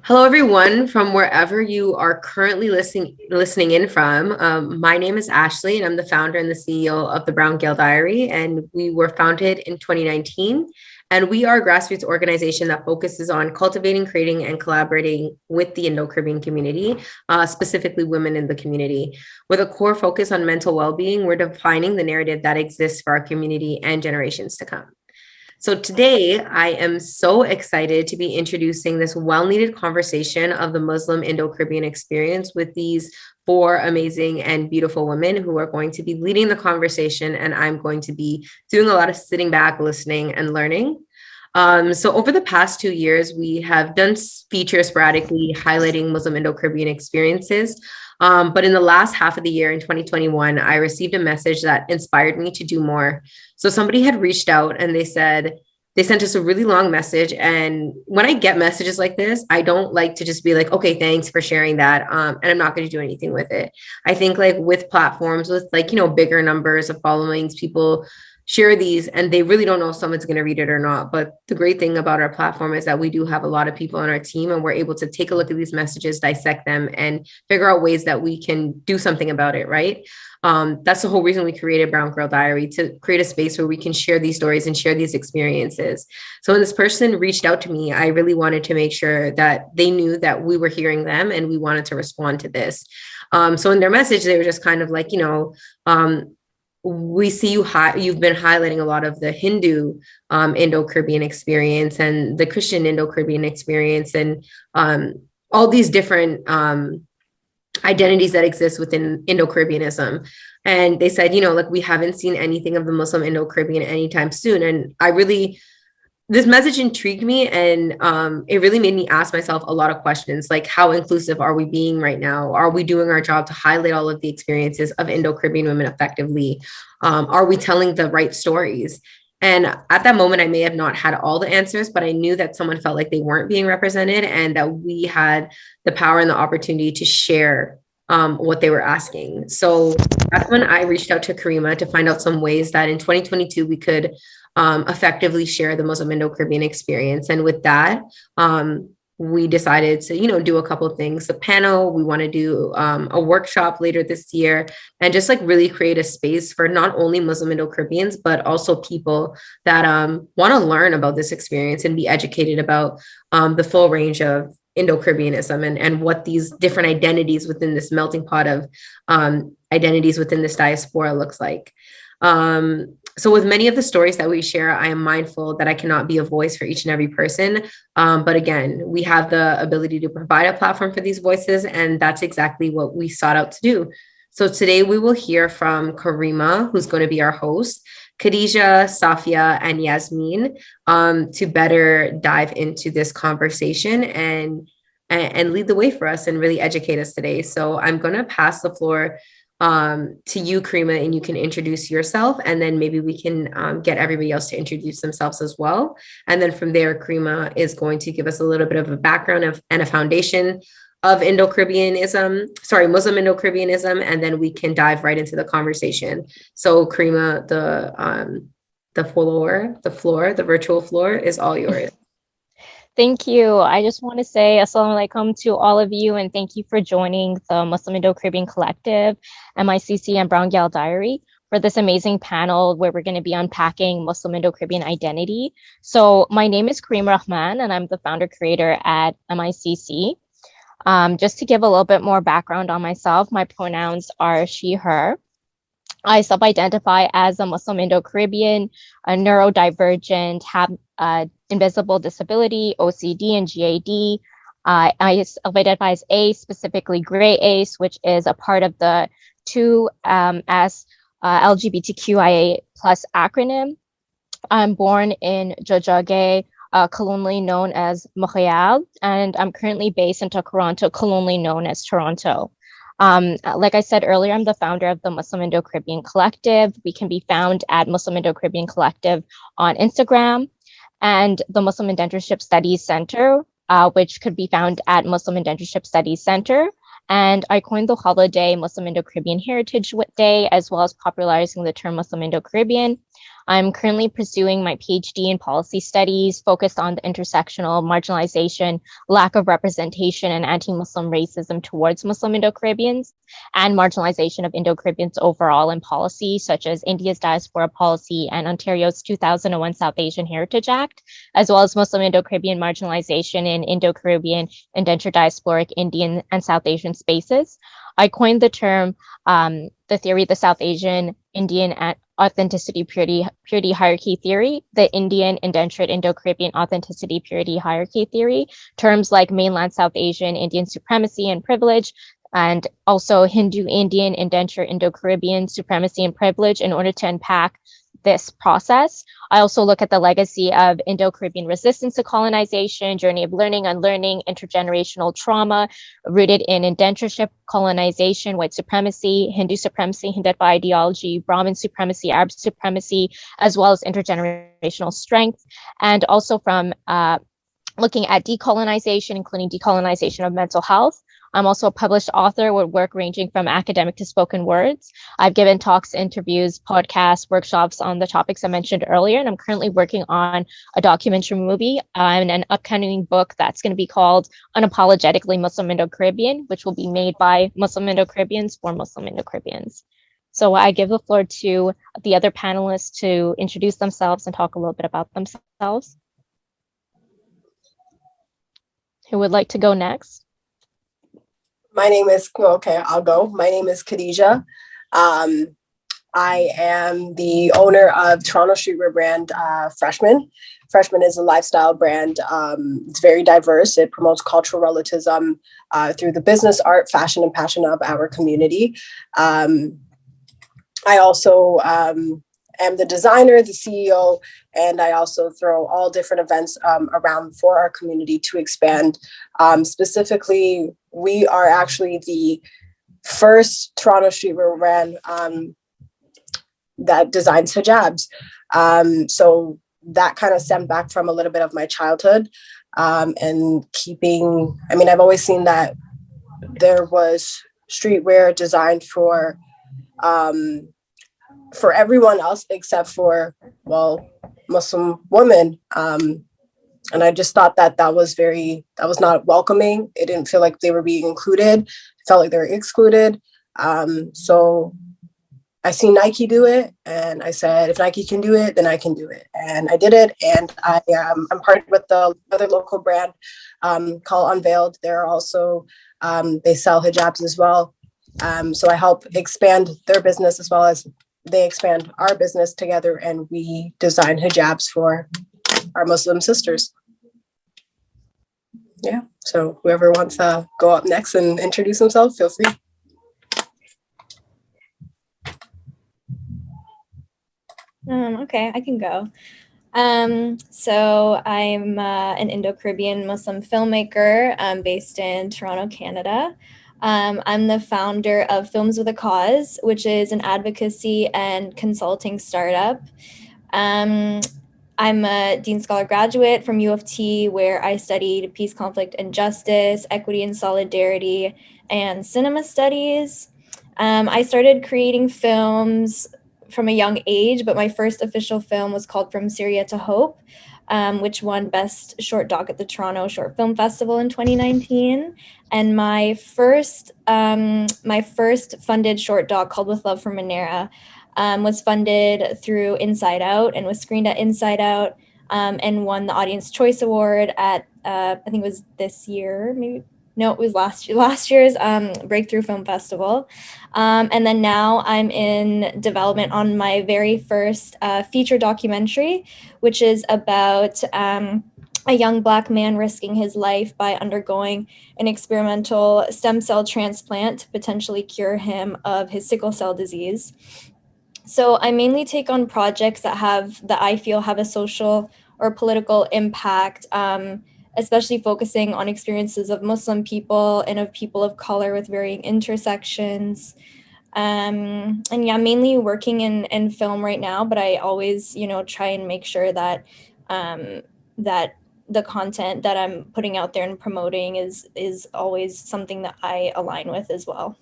Hello, everyone, from wherever you are currently listening in from. My name is Ashley, and I'm the founder and the CEO of the Brown Gyal Diary. And we were founded in 2019. And we are a grassroots organization that focuses on cultivating, creating, and collaborating with the Indo-Caribbean community, specifically women in the community. With a core focus on mental well-being, we're defining the narrative that exists for our community and generations to come. So today, I am so excited to be introducing this well-needed conversation of the Muslim Indo-Caribbean experience with these four amazing and beautiful women who are going to be leading the conversation, and I'm going to be doing a lot of sitting back, listening, and learning. So over the past 2 years, we have done features sporadically highlighting Muslim Indo-Caribbean experiences. But in the last half of the year in 2021, I received a message that inspired me to do more. So somebody had reached out and they sent us a really long message. And when I get messages like this, I don't like to just be like, okay, thanks for sharing that. And I'm not going to do anything with it. I think like with platforms with bigger numbers of followings, people share these and they really don't know if someone's going to read it or not. But the great thing about our platform is that we do have a lot of people on our team and we're able to take a look at these messages, dissect them, and figure out ways that we can do something about it, right? That's the whole reason we created Brown Girl Diary, to create a space where we can share these stories and share these experiences. So when this person reached out to me, I really wanted to make sure that they knew that we were hearing them and we wanted to respond to this. So in their message, they were just kind of like, we see you've been highlighting a lot of the Hindu Indo-Caribbean experience and the Christian Indo-Caribbean experience and all these different identities that exist within Indo-Caribbeanism. And they said, we haven't seen anything of the Muslim Indo-Caribbean anytime soon. And this message intrigued me, and it really made me ask myself a lot of questions, like how inclusive are we being right now? Are we doing our job to highlight all of the experiences of Indo-Caribbean women effectively? Are we telling the right stories? And at that moment, I may have not had all the answers, but I knew that someone felt like they weren't being represented and that we had the power and the opportunity to share what they were asking. So that's when I reached out to Karimah to find out some ways that in 2022, we could effectively share the Muslim Indo-Caribbean experience. And with that, we decided to, do a couple of things. The panel, we want to do a workshop later this year and just like really create a space for not only Muslim Indo-Caribbeans, but also people that want to learn about this experience and be educated about the full range of Indo-Caribbeanism and what these different identities within this melting pot of identities within this diaspora looks like. So with many of the stories that we share, I am mindful that I cannot be a voice for each and every person. But again, we have the ability to provide a platform for these voices, and that's exactly what we sought out to do. So today we will hear from Karimah, who's going to be our host, Khadejah, Saffiyya, and Yazmeen, to better dive into this conversation and lead the way for us and really educate us today. So I'm going to pass the floor to you, Karimah, and you can introduce yourself, and then maybe we can get everybody else to introduce themselves as well. And then from there, Karimah is going to give us a little bit of a background and a foundation of Muslim Indo-Caribbeanism, and then we can dive right into the conversation. So Karimah, the virtual floor is all yours. Thank you. I just want to say assalamu alaikum to all of you, and thank you for joining the Muslim Indo-Caribbean Collective, MICC, and Brown Gyal Diary for this amazing panel where we're going to be unpacking Muslim Indo-Caribbean identity. So my name is Karimah Rahman, and I'm the founder creator at MICC. Just to give a little bit more background on myself, my pronouns are she, her. I self-identify as a Muslim Indo-Caribbean, a neurodivergent, have invisible disability, OCD, and GAD. I self-identify as ACE, specifically Gray ACE, which is a part of the 2S LGBTQIA plus acronym. I'm born in Jojage, colonially known as Gyal, and I'm currently based in Toronto, colonially known as Toronto. Like I said earlier, I'm the founder of the Muslim Indo-Caribbean Collective. We can be found at Muslim Indo-Caribbean Collective on Instagram, and the Muslim Indentureship Studies Center, which could be found at Muslim Indentureship Studies Center. And I coined the holiday Muslim Indo-Caribbean Heritage Day, as well as popularizing the term Muslim Indo-Caribbean I'm currently pursuing my PhD in policy studies focused on the intersectional marginalization, lack of representation, and anti-Muslim racism towards Muslim Indo-Caribbeans, and marginalization of Indo-Caribbeans overall in policy, such as India's diaspora policy and Ontario's 2001 South Asian Heritage Act, as well as Muslim Indo-Caribbean marginalization in Indo-Caribbean, indentured diasporic Indian and South Asian spaces. I coined the term, the theory, the South Asian Indian authenticity purity hierarchy theory, the Indian indentured Indo-Caribbean authenticity purity hierarchy theory, terms like mainland South Asian Indian supremacy and privilege, and also Hindu Indian indentured Indo-Caribbean supremacy and privilege in order to unpack this process. I also look at the legacy of Indo-Caribbean resistance to colonization, journey of learning, unlearning, intergenerational trauma rooted in indentureship, colonization, white supremacy, Hindu supremacy, Hindutva ideology, Brahmin supremacy, Arab supremacy, as well as intergenerational strength. And also from looking at decolonization, including decolonization of mental health. I'm also a published author with work ranging from academic to spoken words. I've given talks, interviews, podcasts, workshops on the topics I mentioned earlier, and I'm currently working on a documentary movie and an upcoming book that's going to be called Unapologetically Muslim Indo-Caribbean, which will be made by Muslim Indo-Caribbeans for Muslim Indo-Caribbeans. So I give the floor to the other panelists to introduce themselves and talk a little bit about themselves. Who would like to go next? My name is, okay, I'll go. My name is Khadejah. I am the owner of Toronto streetwear brand Freshmen. Freshmen is a lifestyle brand. It's very diverse. It promotes cultural relativism through the business, art, fashion, and passion of our community. I also am the designer, the CEO, and I also throw all different events around for our community to expand. Specifically, we are actually the first Toronto streetwear brand that designs hijabs. So that kind of stemmed back from a little bit of my childhood and keeping, I mean, I've always seen that there was streetwear designed for everyone else except for, well, Muslim women. And I just thought that was not welcoming. It didn't feel like they were being included. It felt like they were excluded. So I see Nike do it, and I said, if Nike can do it, then I can do it. And I did it, and I'm partnered with the other local brand called Unveiled. They're also, they sell hijabs as well. So I help expand their business as well as they expand our business together, and we design hijabs for our Muslim sisters. Yeah, so whoever wants to go up next and introduce themselves, feel free. Okay, I can go. So I'm an Indo-Caribbean Muslim filmmaker based in Toronto, Canada. I'm the founder of Films with a Cause, which is an advocacy and consulting startup. I'm a Dean Scholar graduate from U of T, where I studied peace, conflict, and justice, equity and solidarity, and cinema studies. I started creating films from a young age, but my first official film was called From Syria to Hope, which won Best Short Doc at the Toronto Short Film Festival in 2019. And my first funded short doc called With Love from Manera was funded through Inside Out and was screened at Inside Out and won the Audience Choice Award at, I think it was this year, maybe. No, it was last year's Breakthrough Film Festival. And then now I'm in development on my very first feature documentary, which is about a young Black man risking his life by undergoing an experimental stem cell transplant to potentially cure him of his sickle cell disease. So I mainly take on projects that I feel have a social or political impact, especially focusing on experiences of Muslim people and of people of color with varying intersections. And yeah, mainly working in film right now, but I always, try and make sure that that the content that I'm putting out there and promoting is always something that I align with as well.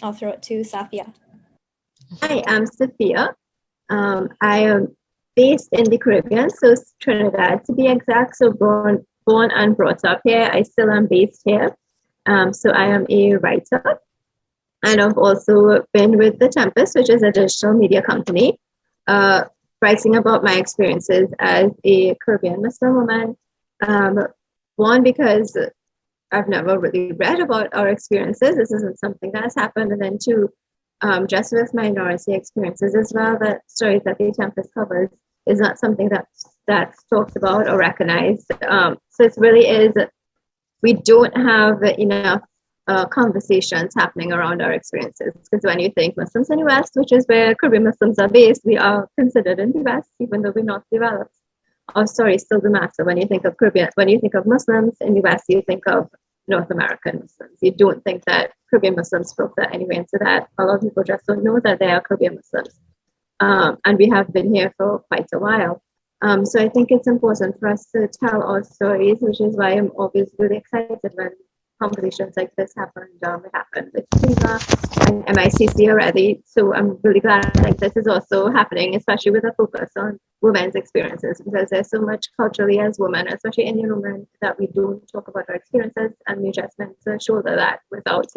I'll throw it to Saffiyya. Hi, I'm Saffiyya. I am based in the Caribbean, so Trinidad to be exact. So born and brought up here. I still am based here. So I am a writer, and I've also been with The Tempest, which is a digital media company, writing about my experiences as a Caribbean Muslim woman. One, because I've never really read about our experiences. This isn't something that has happened. And then two, just with minority experiences as well, the stories that the Tempest covers is not something that's talked about or recognized. So it really is, we don't have enough conversations happening around our experiences. Because when you think Muslims in the West, which is where Caribbean Muslims are based, we are considered in the West, even though we're not developed. Our stories still do matter. When you think of Caribbean, when you think of Muslims in the West, you think of North American Muslims. You don't think that Caribbean Muslims filter anyway into that. A lot of people just don't know that they are Caribbean Muslims. And we have been here for quite a while. So I think it's important for us to tell our stories, which is why I'm always really excited when conversations like this happened. It happened with Karimah and MICC already. So I'm really glad that this is also happening, especially with a focus on women's experiences, because there's so much culturally as women, especially Indian women, that we don't talk about our experiences, and we just meant to shoulder that without,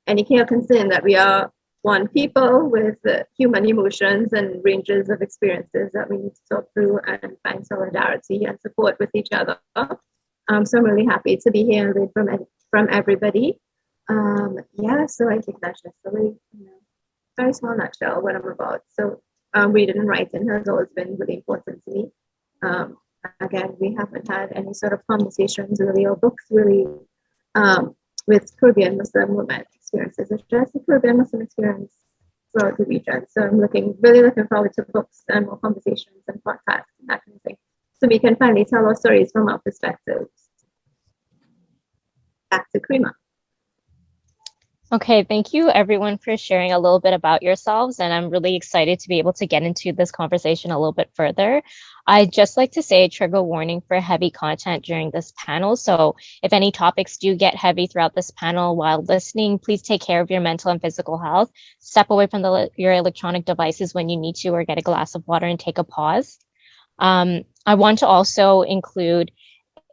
any clear concern that we are one people with human emotions and ranges of experiences that we need to talk through and find solidarity and support with each other. So I'm really happy to be here and read from everybody. So I think that's just a really, very small nutshell what I'm about. So reading and writing has always been really important to me. Again, we haven't had any sort of conversations really or books really with Caribbean Muslim women experiences. It's just a Caribbean Muslim experience throughout the region. So I'm really looking forward to books and more conversations and podcasts and that kind of thing. So we can finally tell our stories from our perspectives. Back to Karimah. Okay, thank you everyone for sharing a little bit about yourselves, and I'm really excited to be able to get into this conversation a little bit further. I'd just like to say trigger warning for heavy content during this panel. So if any topics do get heavy throughout this panel while listening, please take care of your mental and physical health. Step away from your electronic devices when you need to, or get a glass of water and take a pause. I want to also include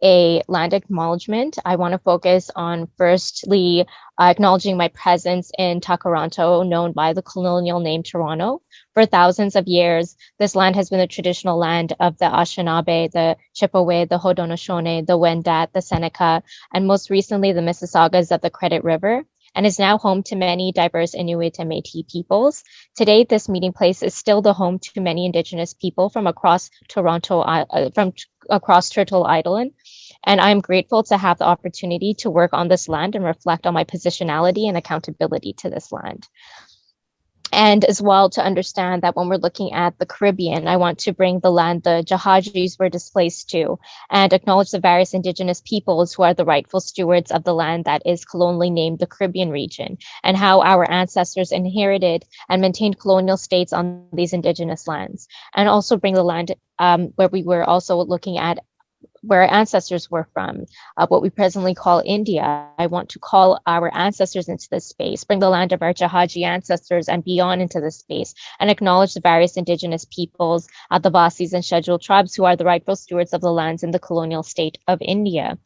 a land acknowledgement. I want to focus on firstly acknowledging my presence in Takaranto, known by the colonial name Toronto. For thousands of years, this land has been the traditional land of the Anishinaabe, the Chippewa, the Haudenosaunee, the Wendat, the Seneca, and most recently the Mississaugas of the Credit River, and is now home to many diverse Inuit and Métis peoples. Today, this meeting place is still the home to many Indigenous people from across across Turtle Island. And I'm grateful to have the opportunity to work on this land and reflect on my positionality and accountability to this land. And as well to understand that when we're looking at the Caribbean, I want to bring the land the Jahajis were displaced to and acknowledge the various Indigenous peoples who are the rightful stewards of the land that is colonially named the Caribbean region, and how our ancestors inherited and maintained colonial states on these Indigenous lands. And also bring the land where we were also looking at where our ancestors were from, what we presently call India. I want to call our ancestors into this space, bring the land of our Jahaji ancestors and beyond into this space, and acknowledge the various Indigenous peoples, Adivasis and scheduled tribes who are the rightful stewards of the lands in the colonial state of India.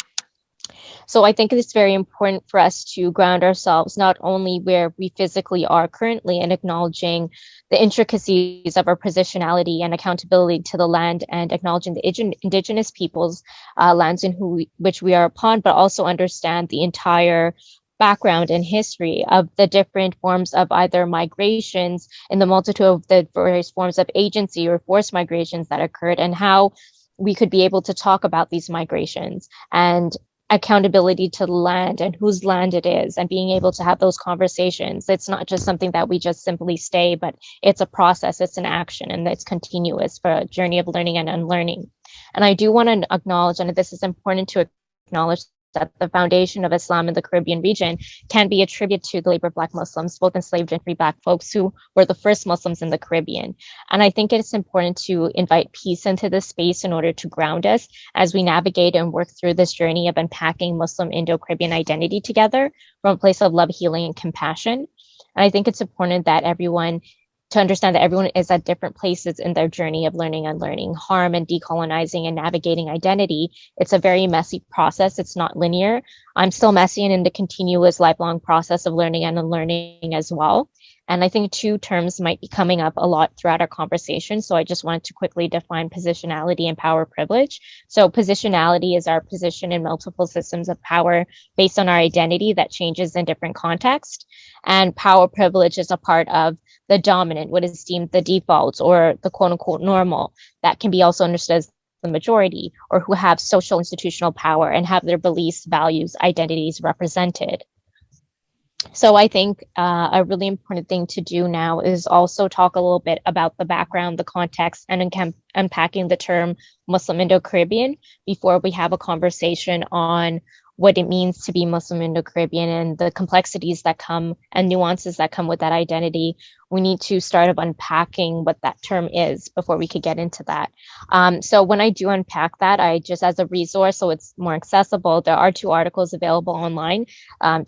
So I think it's very important for us to ground ourselves not only where we physically are currently and acknowledging the intricacies of our positionality and accountability to the land and acknowledging the Indigenous peoples' lands in which we are upon, but also understand the entire background and history of the different forms of either migrations in the multitude of the various forms of agency or forced migrations that occurred, and how we could be able to talk about these migrations and accountability to the land and whose land it is, and being able to have those conversations. It's not just something that we just simply say, but it's a process, it's an action, and it's continuous for a journey of learning and unlearning. And I do want to acknowledge, and this is important to acknowledge, that the foundation of Islam in the Caribbean region can be attributed to the labor of Black Muslims, both enslaved and free Black folks who were the first Muslims in the Caribbean. And I think it's important to invite peace into this space in order to ground us as we navigate and work through this journey of unpacking Muslim Indo-Caribbean identity together from a place of love, healing, and compassion. And I think it's important that everyone to understand that everyone is at different places in their journey of learning and unlearning, harm and decolonizing and navigating identity. It's a very messy process. It's not linear. I'm still messy and in the continuous lifelong process of learning and unlearning as well. And I think two terms might be coming up a lot throughout our conversation. So I just wanted to quickly define positionality and power privilege. So positionality is our position in multiple systems of power based on our identity that changes in different contexts. And power privilege is a part of the dominant, what is deemed the default or the quote unquote normal, that can be also understood as the majority, or who have social institutional power and have their beliefs, values, identities represented. So I think a really important thing to do now is also talk a little bit about the background, the context, and unpacking the term Muslim Indo-Caribbean before we have a conversation on what it means to be Muslim Indo-Caribbean and the complexities that come and nuances that come with that identity. We need to start unpacking what that term is before we could get into that. So when I do unpack that, I just as a resource, so it's more accessible, there are 2 articles available online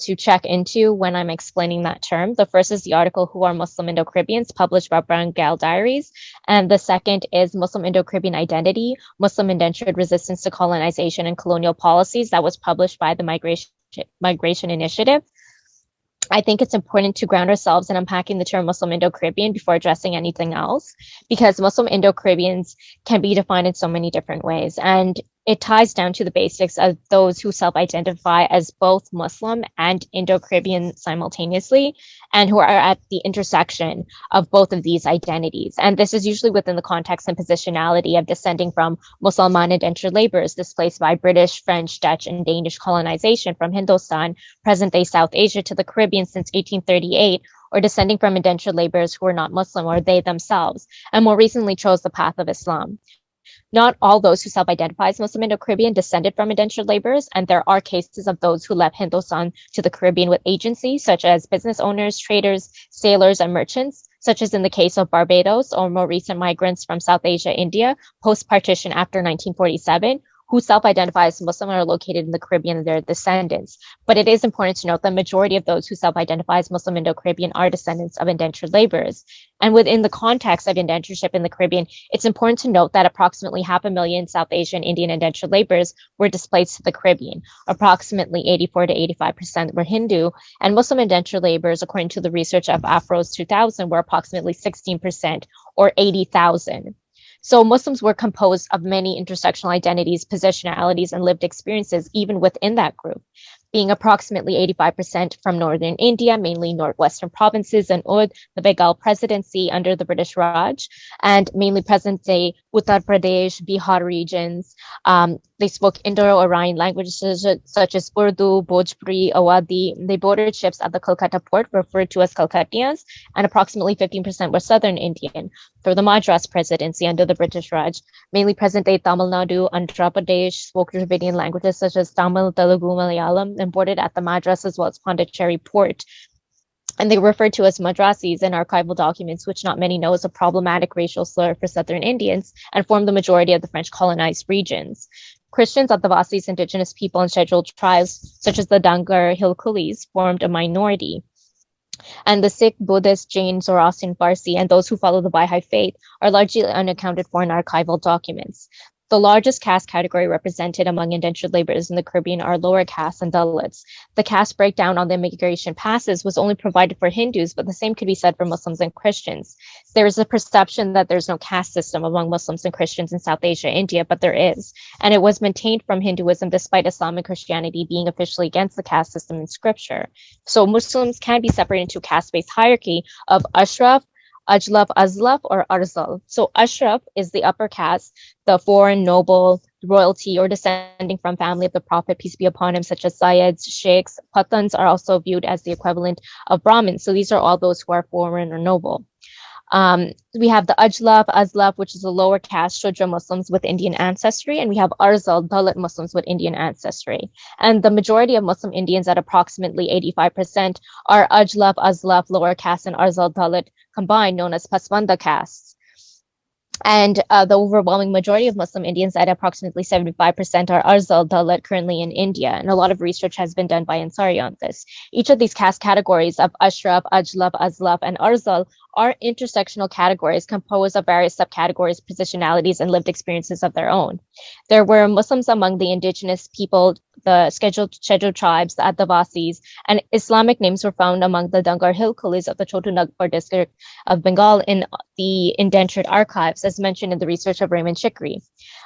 to check into when I'm explaining that term. The first is the article, Who Are Muslim Indo-Caribbeans, published by Brown Gyal Diaries. And the second is Muslim Indo-Caribbean Identity, Muslim Indentured Resistance to Colonization and Colonial Policies, that was published by the Migration Initiative. I think it's important to ground ourselves in unpacking the term Muslim Indo-Caribbean before addressing anything else, because Muslim Indo-Caribbeans can be defined in so many different ways. And it ties down to the basics of those who self-identify as both Muslim and Indo-Caribbean simultaneously, and who are at the intersection of both of these identities. And this is usually within the context and positionality of descending from Mussalman indentured laborers displaced by British, French, Dutch, and Danish colonization from Hindustan, present-day South Asia, to the Caribbean since 1838, or descending from indentured laborers who were not Muslim or they themselves, and more recently chose the path of Islam. Not all those who self-identify as Muslim Indo-Caribbean descended from indentured laborers, and there are cases of those who left Hindustan to the Caribbean with agency, such as business owners, traders, sailors, and merchants, such as in the case of Barbados, or more recent migrants from South Asia, India, post-partition after 1947, who self-identify as Muslim and are located in the Caribbean and their descendants. But it is important to note the majority of those who self-identify as Muslim Indo-Caribbean are descendants of indentured laborers. And within the context of indentureship in the Caribbean, it's important to note that approximately 500,000 South Asian Indian indentured laborers were displaced to the Caribbean. Approximately 84 to 85% were Hindu, and Muslim indentured laborers, according to the research of Afro's 2000, were approximately 16% or 80,000. So Muslims were composed of many intersectional identities, positionalities, and lived experiences, even within that group, being approximately 85% from northern India, mainly northwestern provinces and Oudh, the Bengal presidency under the British Raj, and mainly present-day Uttar Pradesh, Bihar regions. They spoke Indo-Aryan languages such as Urdu, Bhojpuri, Awadhi. They boarded ships at the Kolkata port, referred to as Calcuttians, and approximately 15% were southern Indian. For the Madras presidency under the British Raj, mainly present-day Tamil Nadu, Andhra Pradesh, spoke Dravidian languages such as Tamil, Telugu, Malayalam, and boarded at the Madras as well as Pondicherry port. And they were referred to as Madrasis in archival documents, which not many know is a problematic racial slur for Southern Indians and formed the majority of the French colonized regions. Christians, Adivasis, indigenous people, and scheduled tribes, such as the Dangar Hill Coolies, formed a minority. And the Sikh, Buddhist, Jain, Zoroastrian, Parsi, and those who follow the Baha'i faith are largely unaccounted for in archival documents. The largest caste category represented among indentured laborers in the Caribbean are lower castes and Dalits. The caste breakdown on the immigration passes was only provided for Hindus, but the same could be said for Muslims and Christians. There is a perception that there's no caste system among Muslims and Christians in South Asia, India, but there is. And it was maintained from Hinduism despite Islam and Christianity being officially against the caste system in scripture. So Muslims can be separated into a caste-based hierarchy of Ashraf, Ajlaf, Azlaf, or Arzal. So Ashraf is the upper caste, the foreign, noble, royalty, or descending from family of the Prophet, peace be upon him, such as Sayyids, Sheikhs. Pathans are also viewed as the equivalent of Brahmins. So these are all those who are foreign or noble. We have the Ajlaf, Azlaf, which is the lower caste Shudra Muslims with Indian ancestry, and we have Arzal, Dalit Muslims with Indian ancestry. And the majority of Muslim Indians, at approximately 85%, are Ajlaf, Azlaf, lower caste, and Arzal, Dalit combined, known as Paswanda castes. And the overwhelming majority of Muslim Indians, at approximately 75%, are Arzal Dalit currently in India. And a lot of research has been done by Ansari on this. Each of these caste categories of Ashraf, Ajlaf, Azlaf, and Arzal are intersectional categories composed of various subcategories, positionalities, and lived experiences of their own. There were Muslims among the indigenous people, the scheduled tribes, the Adivasis, and Islamic names were found among the Dangar Hill Kulis of the Chotu Nagpur district of Bengal in the indentured archives, as mentioned in the research of Rahman.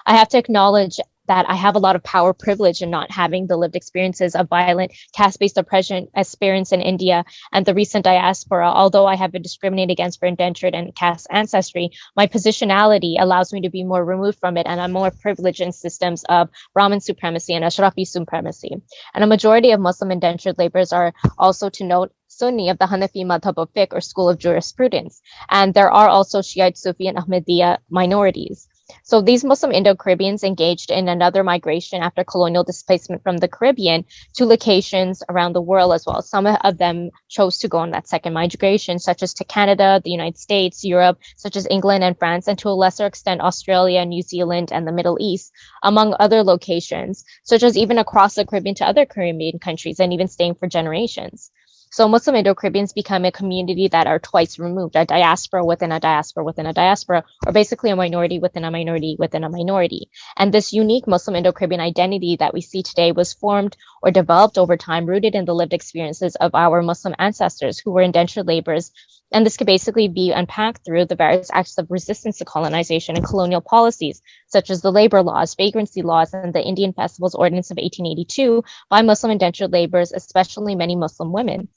I have to acknowledge that I have a lot of power privilege in not having the lived experiences of violent caste-based oppression experienced in India and the recent diaspora. Although I have been discriminated against for indentured and caste ancestry, my positionality allows me to be more removed from it, and I'm more privileged in systems of Brahmin supremacy and Ashrafi supremacy. And a majority of Muslim indentured laborers are also, to note, Sunni of the Hanafi madhab of fiqh or school of jurisprudence. And there are also Shiite, Sufi, and Ahmadiyya minorities. So these Muslim Indo-Caribbeans engaged in another migration after colonial displacement from the Caribbean to locations around the world as well. Some of them chose to go on that second migration, such as to Canada, the United States, Europe, such as England and France, and to a lesser extent, Australia, New Zealand, and the Middle East, among other locations, such as even across the Caribbean to other Caribbean countries, and even staying for generations. So Muslim Indo-Caribbeans become a community that are twice removed, a diaspora within a diaspora within a diaspora, or basically a minority within a minority within a minority. And this unique Muslim Indo-Caribbean identity that we see today was formed or developed over time, rooted in the lived experiences of our Muslim ancestors who were indentured laborers. And this could basically be unpacked through the various acts of resistance to colonization and colonial policies, such as the labor laws, vagrancy laws, and the Indian Festivals Ordinance of 1882 by Muslim indentured laborers, especially many Muslim women,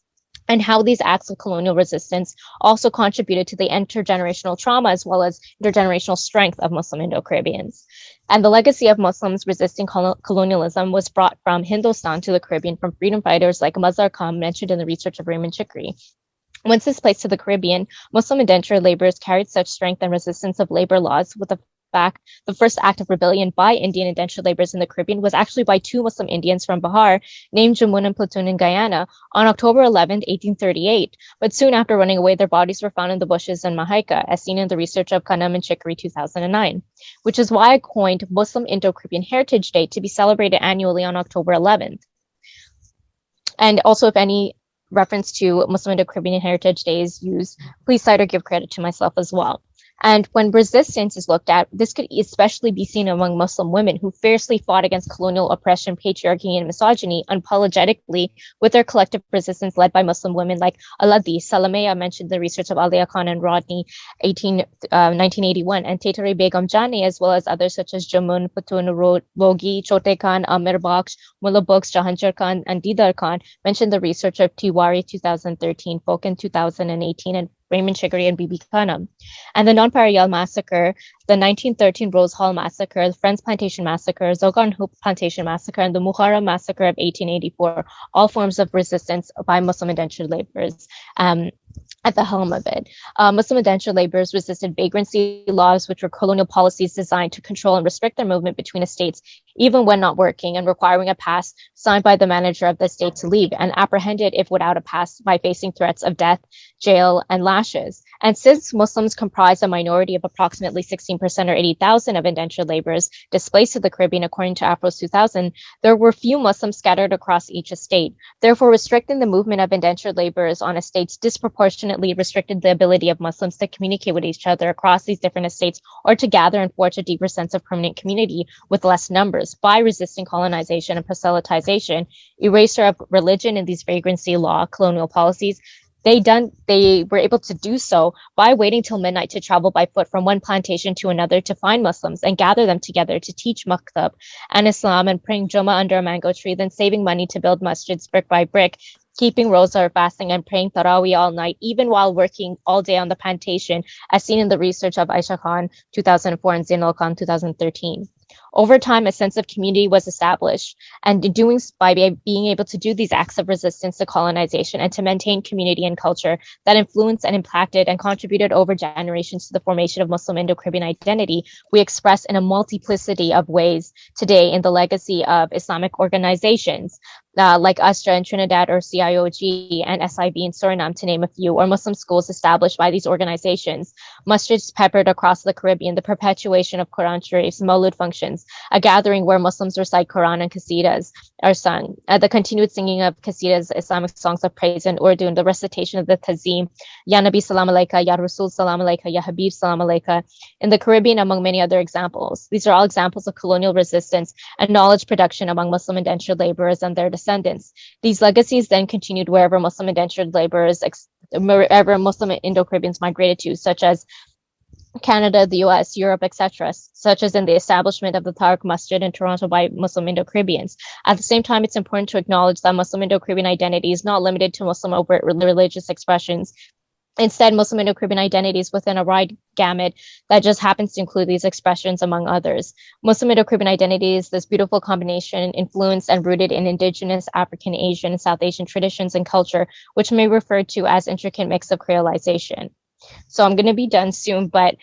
and how these acts of colonial resistance also contributed to the intergenerational trauma as well as intergenerational strength of Muslim Indo-Caribbeans. And the legacy of Muslims resisting colonialism was brought from Hindustan to the Caribbean from freedom fighters like Mazhar Khan, mentioned in the research of Rahman. Once displaced to the Caribbean, Muslim indentured laborers carried such strength and resistance of labor laws with the first act of rebellion by Indian indentured laborers in the Caribbean was actually by two Muslim Indians from Bahar named Jamun and Platoon in Guyana on October 11, 1838. But soon after running away, their bodies were found in the bushes in Mahaica, as seen in the research of Kanam and Chicory 2009, which is why I coined Muslim Indo-Caribbean Heritage Day to be celebrated annually on October 11th. And also, if any reference to Muslim Indo-Caribbean Heritage Day is used, please cite or give credit to myself as well. And when resistance is looked at, this could especially be seen among Muslim women who fiercely fought against colonial oppression, patriarchy, and misogyny unapologetically with their collective resistance led by Muslim women like Aladi, Salamea mentioned the research of Alia Khan and Rodney, 1981, and Tetari Begum Jani, as well as others such as Jamun, Patun, Bogi, Chote Khan, Amir Bakhsh, Mullah Books, Jahanjar Khan, and Didar Khan mentioned the research of Tiwari 2013, Fokin 2018, and Raymond Chicory and Bibi Khanum. And the Non-Parayal Massacre, the 1913 Rose Hall Massacre, the Friends Plantation Massacre, Zogan Hoop Plantation Massacre, and the Muharram Massacre of 1884, all forms of resistance by Muslim indentured laborers. At the helm of it, Muslim indentured laborers resisted vagrancy laws, which were colonial policies designed to control and restrict their movement between estates, even when not working, and requiring a pass signed by the manager of the estate to leave, and apprehended if without a pass by facing threats of death, jail, and lashes. And since Muslims comprise a minority of approximately 16% or 80,000 of indentured laborers displaced to the Caribbean, according to Afros 2000, there were few Muslims scattered across each estate. Therefore, restricting the movement of indentured laborers on estates disproportionately restricted the ability of Muslims to communicate with each other across these different estates or to gather and forge a deeper sense of permanent community with less numbers. By resisting colonization and proselytization, erasure of religion in these vagrancy law colonial policies, they were able to do so by waiting till midnight to travel by foot from one plantation to another to find Muslims and gather them together to teach maktab and Islam and praying Jummah under a mango tree, then saving money to build masjids brick by brick, keeping rosa or fasting and praying Taraweeh all night, even while working all day on the plantation, as seen in the research of Aisha Khan 2004 and Zainul Khan 2013. Over time, a sense of community was established, and in doing by being able to do these acts of resistance to colonization and to maintain community and culture that influenced and impacted and contributed over generations to the formation of Muslim Indo-Caribbean identity, we express in a multiplicity of ways today in the legacy of Islamic organizations like USTRA in Trinidad or CIOG and SIB in Suriname, to name a few, or Muslim schools established by these organizations, masjids peppered across the Caribbean, the perpetuation of Quran Sharifs, Maulud functions, traditions, a gathering where Muslims recite Quran and Qasidas are sung, the continued singing of Qasidas, Islamic songs of praise in Urdu, and the recitation of the Tazim, Ya Nabi Salam Alayka, Ya Rasul Salam Alayka, Ya Habib Salam Alayka, in the Caribbean, among many other examples. These are all examples of colonial resistance and knowledge production among Muslim indentured laborers and their descendants. These legacies then continued wherever Muslim indentured laborers, wherever Muslim Indo-Caribbeans migrated to, such as Canada, the US, Europe, etc., such as in the establishment of the Tariq Masjid in Toronto by Muslim Indo-Caribbeans. At the same time, it's important to acknowledge that Muslim Indo-Caribbean identity is not limited to Muslim overt religious expressions. Instead, Muslim Indo-Caribbean identity is within a wide gamut that just happens to include these expressions, among others. Muslim Indo-Caribbean identity is this beautiful combination, influenced and rooted in indigenous African, Asian, and South Asian traditions and culture, which may be referred to as intricate mix of creolization. So I'm going to be done soon, but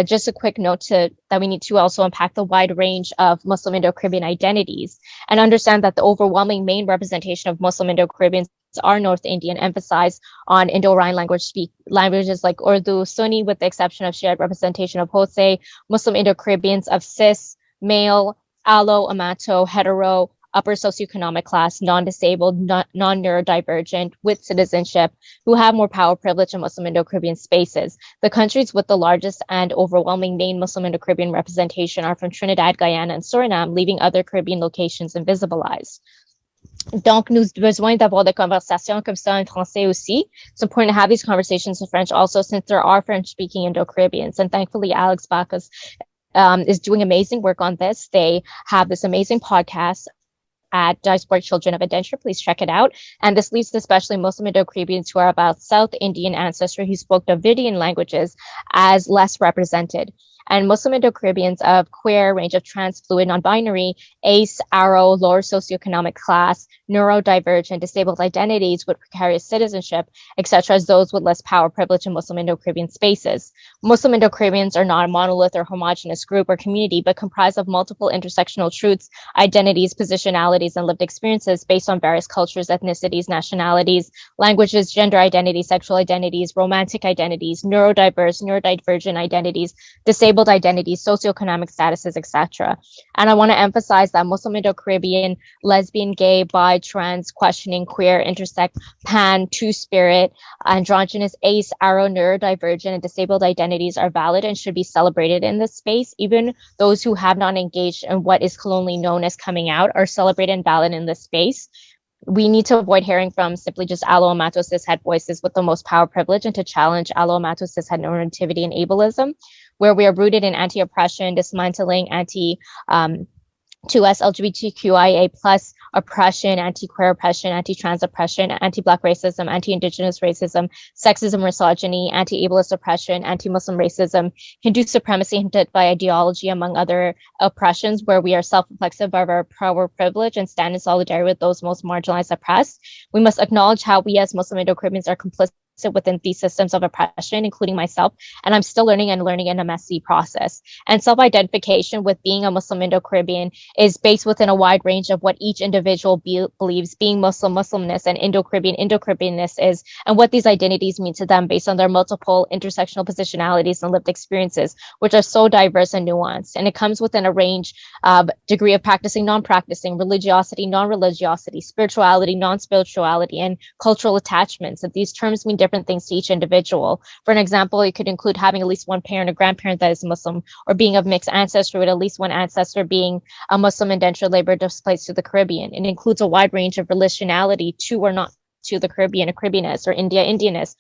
just a quick note that we need to also unpack the wide range of Muslim Indo-Caribbean identities and understand that the overwhelming main representation of Muslim Indo-Caribbeans are North Indian, emphasized on Indo-Aryan languages like Urdu, Sunni, with the exception of shared representation of Hosay, Muslim Indo-Caribbeans of cis, male, allo, amato, hetero, upper socioeconomic class, non-disabled, non-neurodivergent, with citizenship, who have more power, privilege in Muslim Indo-Caribbean spaces. The countries with the largest and overwhelming main Muslim Indo-Caribbean representation are from Trinidad, Guyana, and Suriname, leaving other Caribbean locations invisibilized. Donc, nous besoin d'avoir des conversations comme ça en français aussi. It's important to have these conversations in French also, since there are French-speaking Indo-Caribbeans. And thankfully, Alex Bacchus is doing amazing work on this. They have this amazing podcast at Diasporic Children of Indenture. Please check it out. And this leads to especially Muslim Indo-Caribbeans who are about South Indian ancestry who spoke Dravidian languages as less represented. And Muslim Indo-Caribbeans of queer, range of trans, fluid, non-binary, ace, arrow, lower socioeconomic class, neurodivergent, disabled identities with precarious citizenship, etc., as those with less power, privilege in Muslim Indo-Caribbean spaces. Muslim Indo-Caribbeans are not a monolith or homogenous group or community, but comprised of multiple intersectional truths, identities, positionalities, and lived experiences based on various cultures, ethnicities, nationalities, languages, gender identities, sexual identities, romantic identities, neurodivergent identities, disabled identities, socioeconomic statuses, etc. And I want to emphasize that Muslim Indo-Caribbean, lesbian, gay, bi, trans, questioning, queer, intersex, pan, two-spirit, androgynous, ace, arrow, neurodivergent, and disabled identities are valid and should be celebrated in this space. Even those who have not engaged in what is colonially known as coming out are celebrated and valid in this space. We need to avoid hearing from simply just allo-amato cishet voices with the most power, privilege, and to challenge allo-amato cishet normativity and ableism, where we are rooted in anti-oppression, dismantling anti-2S LGBTQIA plus oppression, anti-queer oppression, anti-trans oppression, anti-Black racism, anti-Indigenous racism, sexism, misogyny, anti-ableist oppression, anti-Muslim racism, Hindu supremacy hinted by ideology, among other oppressions, where we are self-reflexive of our power, privilege, and stand in solidarity with those most marginalized, oppressed. We must acknowledge how we as Muslim Indo-Caribbeans are complicit within these systems of oppression, including myself, and I'm still learning in a messy process. And self-identification with being a Muslim Indo-Caribbean is based within a wide range of what each individual believes being Muslimness and Indo-Caribbeanness is, and what these identities mean to them based on their multiple intersectional positionalities and lived experiences, which are so diverse and nuanced. And it comes within a range of degree of practicing, non-practicing, religiosity, non-religiosity, spirituality, non-spirituality, and cultural attachments. And these terms mean different things to each individual. For an example, it could include having at least one parent or grandparent that is Muslim, or being of mixed ancestry with at least one ancestor being a Muslim indentured labor displaced to the Caribbean. It includes a wide range of relationality to or not to the Caribbean, or Caribbeanness, or India, Indianness,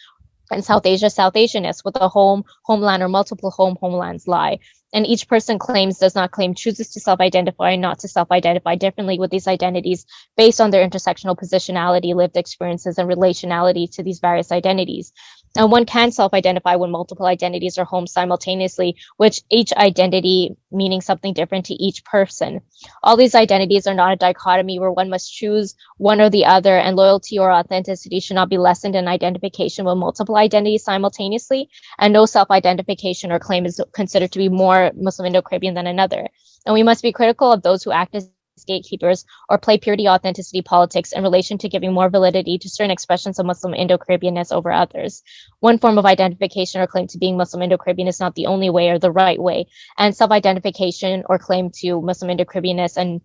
and South Asia, South Asianness, with a homeland, or multiple homelands lie. And each person does not claim, chooses to self-identify and not to self-identify differently with these identities based on their intersectional positionality, lived experiences, and relationality to these various identities. And one can self-identify when multiple identities are home simultaneously, which each identity meaning something different to each person. All these identities are not a dichotomy where one must choose one or the other, and loyalty or authenticity should not be lessened in identification with multiple identities simultaneously, and no self-identification or claim is considered to be more Muslim Indo-Caribbean than another. And we must be critical of those who act as gatekeepers or play purity authenticity politics in relation to giving more validity to certain expressions of Muslim Indo-Caribbeanness over others. One form of identification or claim to being Muslim Indo-Caribbean is not the only way or the right way, and self-identification or claim to Muslim Indo-Caribbeanness, and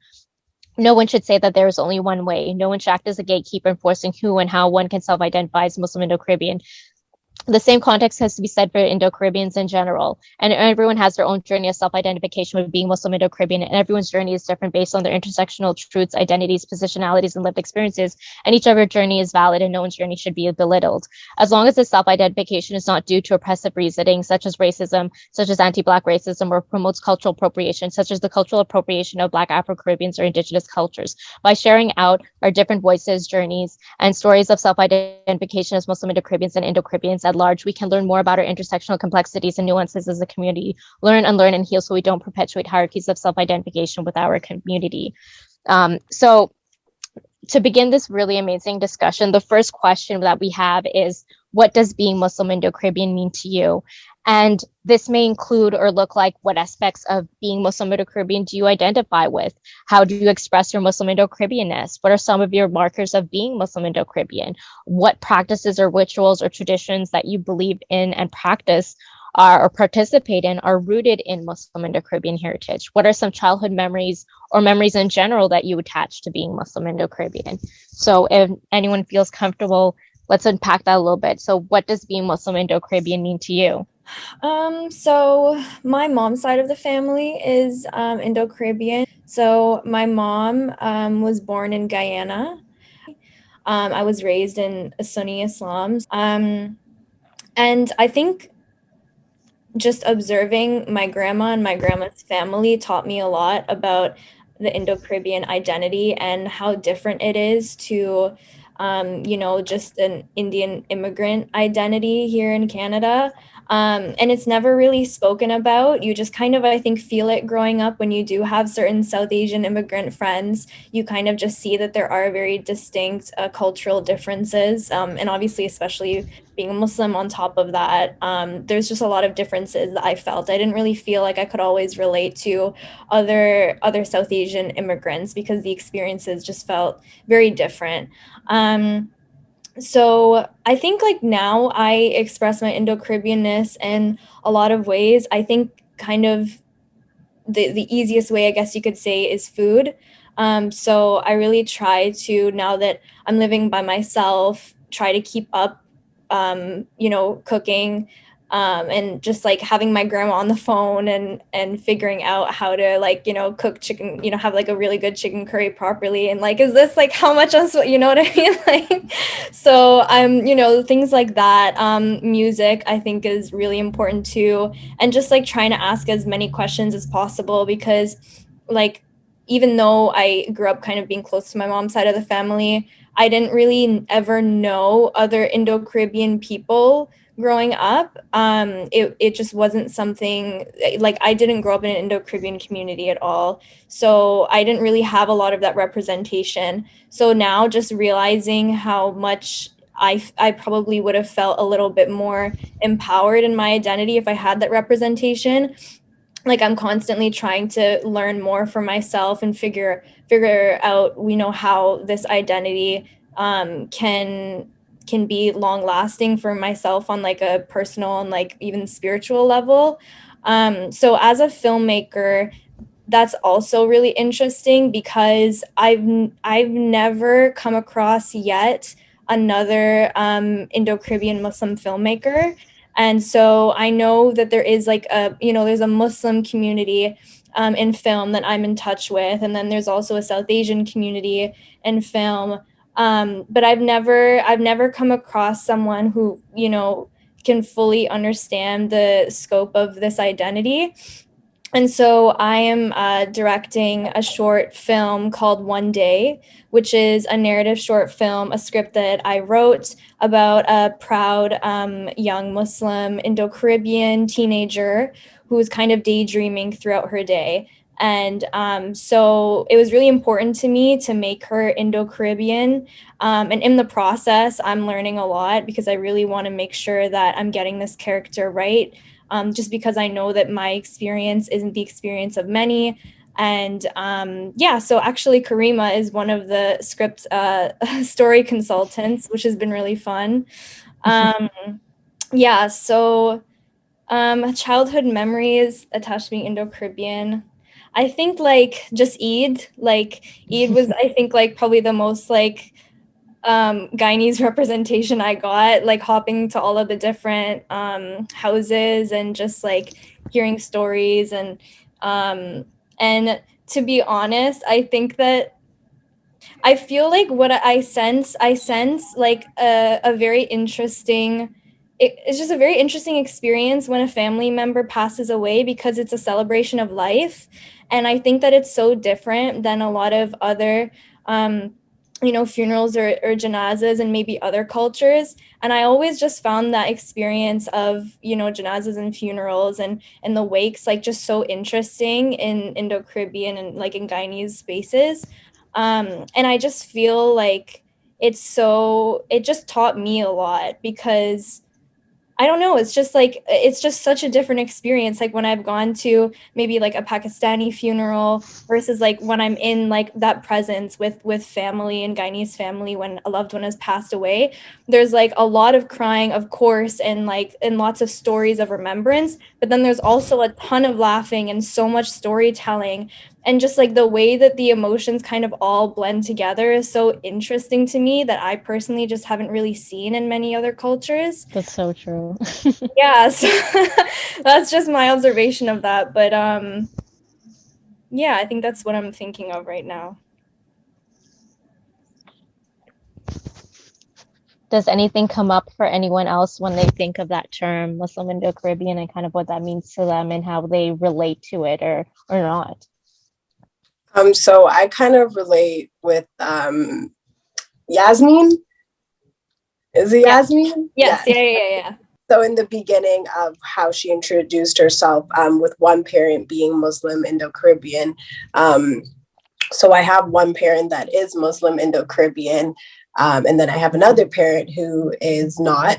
no one should say that there is only one way. No one should act as a gatekeeper enforcing who and how one can self-identify as Muslim Indo-Caribbean. The same context has to be said for Indo-Caribbeans in general. And everyone has their own journey of self-identification with being Muslim Indo-Caribbean, and everyone's journey is different based on their intersectional truths, identities, positionalities, and lived experiences. And each of our journey is valid, and no one's journey should be belittled. As long as this self-identification is not due to oppressive reasoning, such as racism, such as anti-Black racism, or promotes cultural appropriation, such as the cultural appropriation of Black Afro-Caribbeans or Indigenous cultures. By sharing out our different voices, journeys, and stories of self-identification as Muslim Indo-Caribbeans and Indo-Caribbeans at large, we can learn more about our intersectional complexities and nuances as a community, learn, unlearn, and heal so we don't perpetuate hierarchies of self-identification with our community. So to begin this really amazing discussion, the first question that we have is, what does being Muslim Indo-Caribbean mean to you? And this may include or look like, what aspects of being Muslim Indo-Caribbean do you identify with? How do you express your Muslim Indo-Caribbeanness? What are some of your markers of being Muslim Indo-Caribbean? What practices or rituals or traditions that you believe in and practice or participate in are rooted in Muslim Indo-Caribbean heritage? What are some childhood memories or memories in general that you attach to being Muslim Indo-Caribbean? So if anyone feels comfortable, let's unpack that a little bit. So what does being Muslim Indo-Caribbean mean to you? So my mom's side of the family is Indo-Caribbean. So my mom was born in Guyana. I was raised in Sunni Islam. And I think just observing my grandma and my grandma's family taught me a lot about the Indo-Caribbean identity and how different it is to, just an Indian immigrant identity here in Canada. And it's never really spoken about. You just kind of, I think, feel it growing up when you do have certain South Asian immigrant friends. You kind of just see that there are very distinct cultural differences. And obviously, especially being a Muslim on top of that, there's just a lot of differences that I felt. I didn't really feel like I could always relate to other South Asian immigrants because the experiences just felt very different. So I think like now I express my Indo-Caribbeanness in a lot of ways. I think kind of the easiest way, I guess you could say, is food. So I really try to, now that I'm living by myself, try to keep up, cooking, and just like having my grandma on the phone and figuring out how to cook chicken, have like a really good chicken curry properly. And like, is this like how much else, you know what I mean? Like, so things like that. Music I think is really important too. And just like trying to ask as many questions as possible, because like, even though I grew up kind of being close to my mom's side of the family, I didn't really ever know other Indo-Caribbean people growing up. It just wasn't something, like I didn't grow up in an Indo-Caribbean community at all. So I didn't really have a lot of that representation. So now just realizing how much I probably would have felt a little bit more empowered in my identity if I had that representation. Like I'm constantly trying to learn more for myself and figure out, how this identity can be long lasting for myself on like a personal and like even spiritual level. So as a filmmaker, that's also really interesting because I've never come across yet another Indo-Caribbean Muslim filmmaker. And so I know that there is like there's a Muslim community in film that I'm in touch with. And then there's also a South Asian community in film. But I've never come across someone who, can fully understand the scope of this identity. And so I am directing a short film called One Day, which is a narrative short film, a script that I wrote about a proud young Muslim Indo-Caribbean teenager who was kind of daydreaming throughout her day. And so it was really important to me to make her Indo-Caribbean. And in the process, I'm learning a lot because I really want to make sure that I'm getting this character right. Just because I know that my experience isn't the experience of many. And yeah, so actually Karimah is one of the script story consultants, which has been really fun. Yeah, so childhood memories attached to being Indo-Caribbean. I think like just Eid. Like Eid was, I think, like probably the most like Guyanese representation I got, like hopping to all of the different houses and just like hearing stories and to be honest, I think that I feel like what I sense like a very interesting it's just a very interesting experience when a family member passes away because it's a celebration of life. And I think that it's so different than a lot of other funerals or janazas and maybe other cultures. And I always just found that experience of, janazas and funerals and the wakes like just so interesting in Indo-Caribbean and like in Guyanese spaces. And I just feel like it just taught me a lot because I don't know, it's just such a different experience. Like when I've gone to maybe like a Pakistani funeral versus like when I'm in like that presence with family and Guyanese family when a loved one has passed away, there's like a lot of crying, of course, and lots of stories of remembrance, but then there's also a ton of laughing and so much storytelling. And just like the way that the emotions kind of all blend together is so interesting to me that I personally just haven't really seen in many other cultures. That's so true. Yeah, so that's just my observation of that. But yeah, I think that's what I'm thinking of right now. Does anything come up for anyone else when they think of that term, Muslim Indo-Caribbean, and kind of what that means to them and how they relate to it or not? So I kind of relate with Yazmeen. Is it Yazmeen? Yes. Yeah. So in the beginning of how she introduced herself, with one parent being Muslim Indo-Caribbean. So I have one parent that is Muslim Indo-Caribbean, and then I have another parent who is not,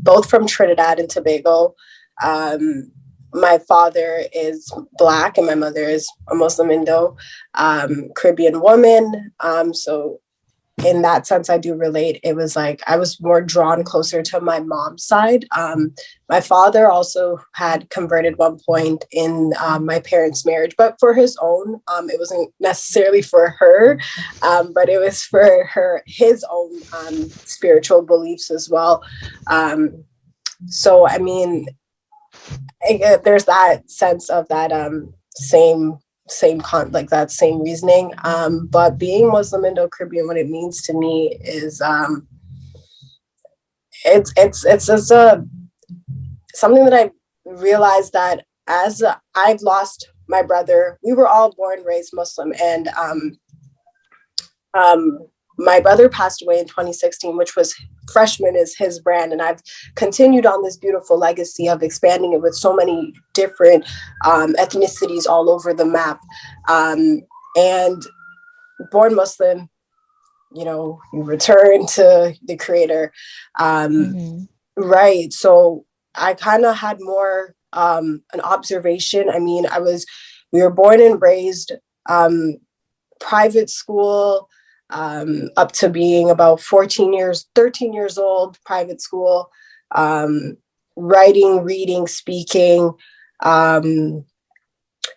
both from Trinidad and Tobago. My father is Black and my mother is a Muslim Indo-Caribbean woman. So in that sense, I do relate. It was like I was more drawn closer to my mom's side. My father also had converted one point in my parents' marriage, but for his own. It wasn't necessarily for her, but it was for his own spiritual beliefs as well. So, I mean, there's that sense of that like that same reasoning. But being Muslim Indo-Caribbean, what it means to me is it's something that I realized that as I've lost my brother. We were all born and raised Muslim, and my brother passed away in 2016, which was Freshmen is his brand. And I've continued on this beautiful legacy of expanding it with so many different ethnicities all over the map. And born Muslim, you return to the creator. Right. So I kind of had more an observation. I mean, we were born and raised private school, up to being about 13 years old, private school, writing, reading, speaking. And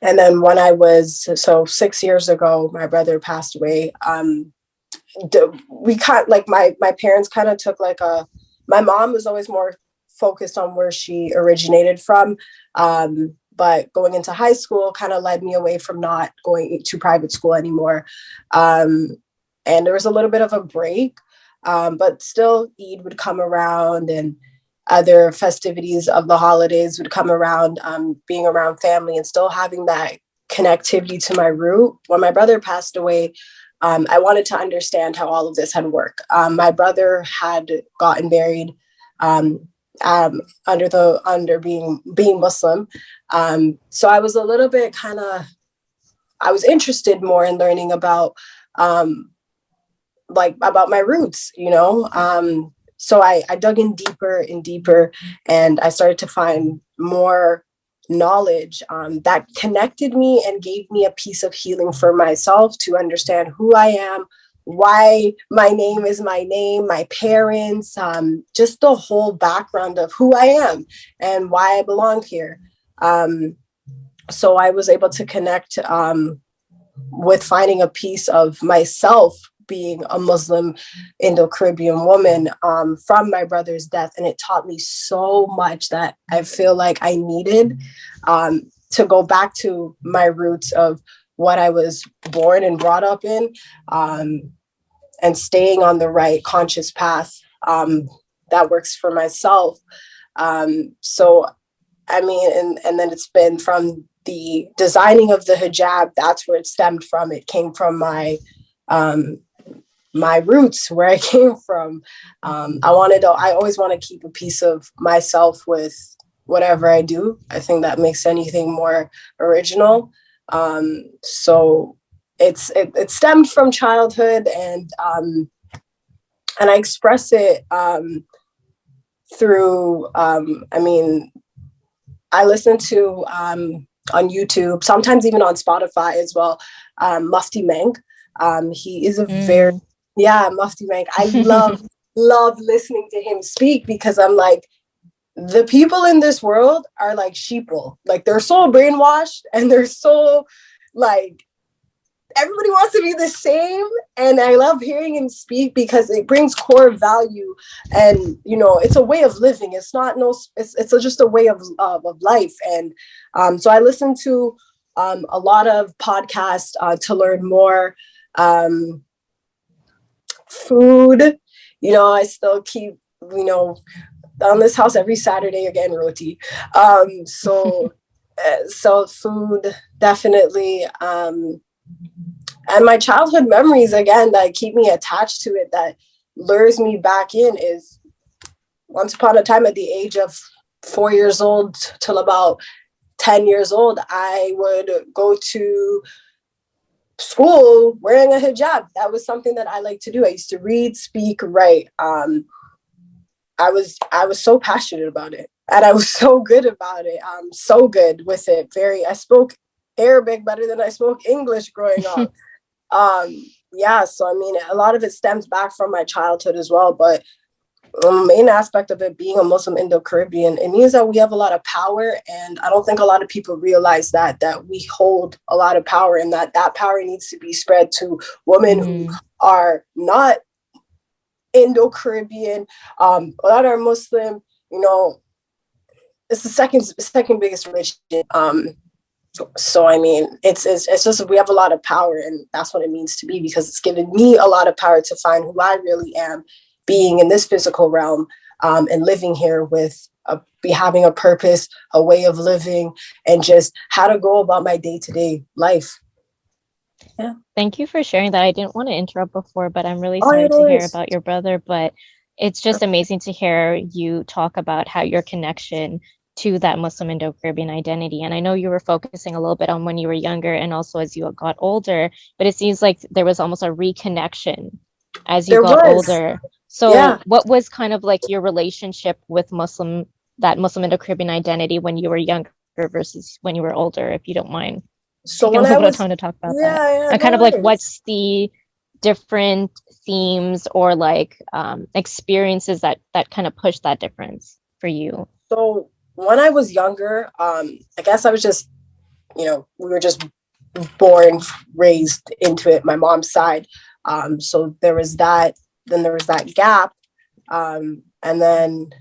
then when I was, 6 years ago, my brother passed away. My parents kind of took my mom was always more focused on where she originated from. But going into high school kind of led me away from not going to private school anymore. And there was a little bit of a break, but still Eid would come around and other festivities of the holidays would come around, being around family and still having that connectivity to my root. When my brother passed away, I wanted to understand how all of this had worked. My brother had gotten married under being Muslim. So I was a little bit I was interested more in learning about my roots, So I dug in deeper and deeper, and I started to find more knowledge that connected me and gave me a piece of healing for myself to understand who I am, why my name is my name, my parents, just the whole background of who I am and why I belong here. So I was able to connect with finding a piece of myself being a Muslim Indo-Caribbean woman from my brother's death. And it taught me so much that I feel like I needed to go back to my roots of what I was born and brought up in, and staying on the right conscious path that works for myself. So, I mean, and then it's been from the designing of the hijab, that's where it stemmed from. It came from my roots, where I came from. I always want to keep a piece of myself with whatever I do. I think that makes anything more original. So it stemmed from childhood, and I express it through, I mean, I listen to on YouTube, sometimes even on Spotify as well, Mufti Menk. He is a very, Mufti Menk. I love listening to him speak, because I'm like, the people in this world are like sheeple. Like, they're so brainwashed, and they're so like, everybody wants to be the same. And I love hearing him speak because it brings core value, and, you know, it's a way of living. It's not it's just a way of life. And so I listen to a lot of podcasts to learn more. Food, you know, I still keep, you know, on this house every Saturday you're getting roti. So food, definitely. And my childhood memories, again, that keep me attached to it, that lures me back in, is once upon a time at the age of 4 years old till about 10 years old, I would go to school wearing a hijab. That was something that I like to do. I used to read, speak, write. I was so passionate about it, and I was so good about it. So good with it. I spoke Arabic better than I spoke English growing up. So I mean, a lot of it stems back from my childhood as well, but the main aspect of it being a Muslim Indo-Caribbean, it means that we have a lot of power, and I don't think a lot of people realize that we hold a lot of power, and that power needs to be spread to women who are not Indo-Caribbean, that are Muslim. You know, it's the second biggest religion. So I mean, it's just, we have a lot of power, and that's what it means to be, because it's given me a lot of power to find who I really am, being in this physical realm, and living here with having a purpose, a way of living, and just how to go about my day-to-day life. Yeah. Thank you for sharing that. I didn't want to interrupt before, but I'm really sorry to hear about your brother. But it's just amazing to hear you talk about how your connection to that Muslim Indo-Caribbean identity. And I know you were focusing a little bit on when you were younger and also as you got older, but it seems like there was almost a reconnection as you got older. So what was kind of like your relationship with that Muslim Indo-Caribbean identity when you were younger versus when you were older, if you don't mind? So when a little bit of time to talk about that. And kind of like, what's the different themes or like experiences that kind of push that difference for you? So when I was younger, I guess I was just, you know, we were just born, raised into it, my mom's side. So there was that, then there was that gap. And then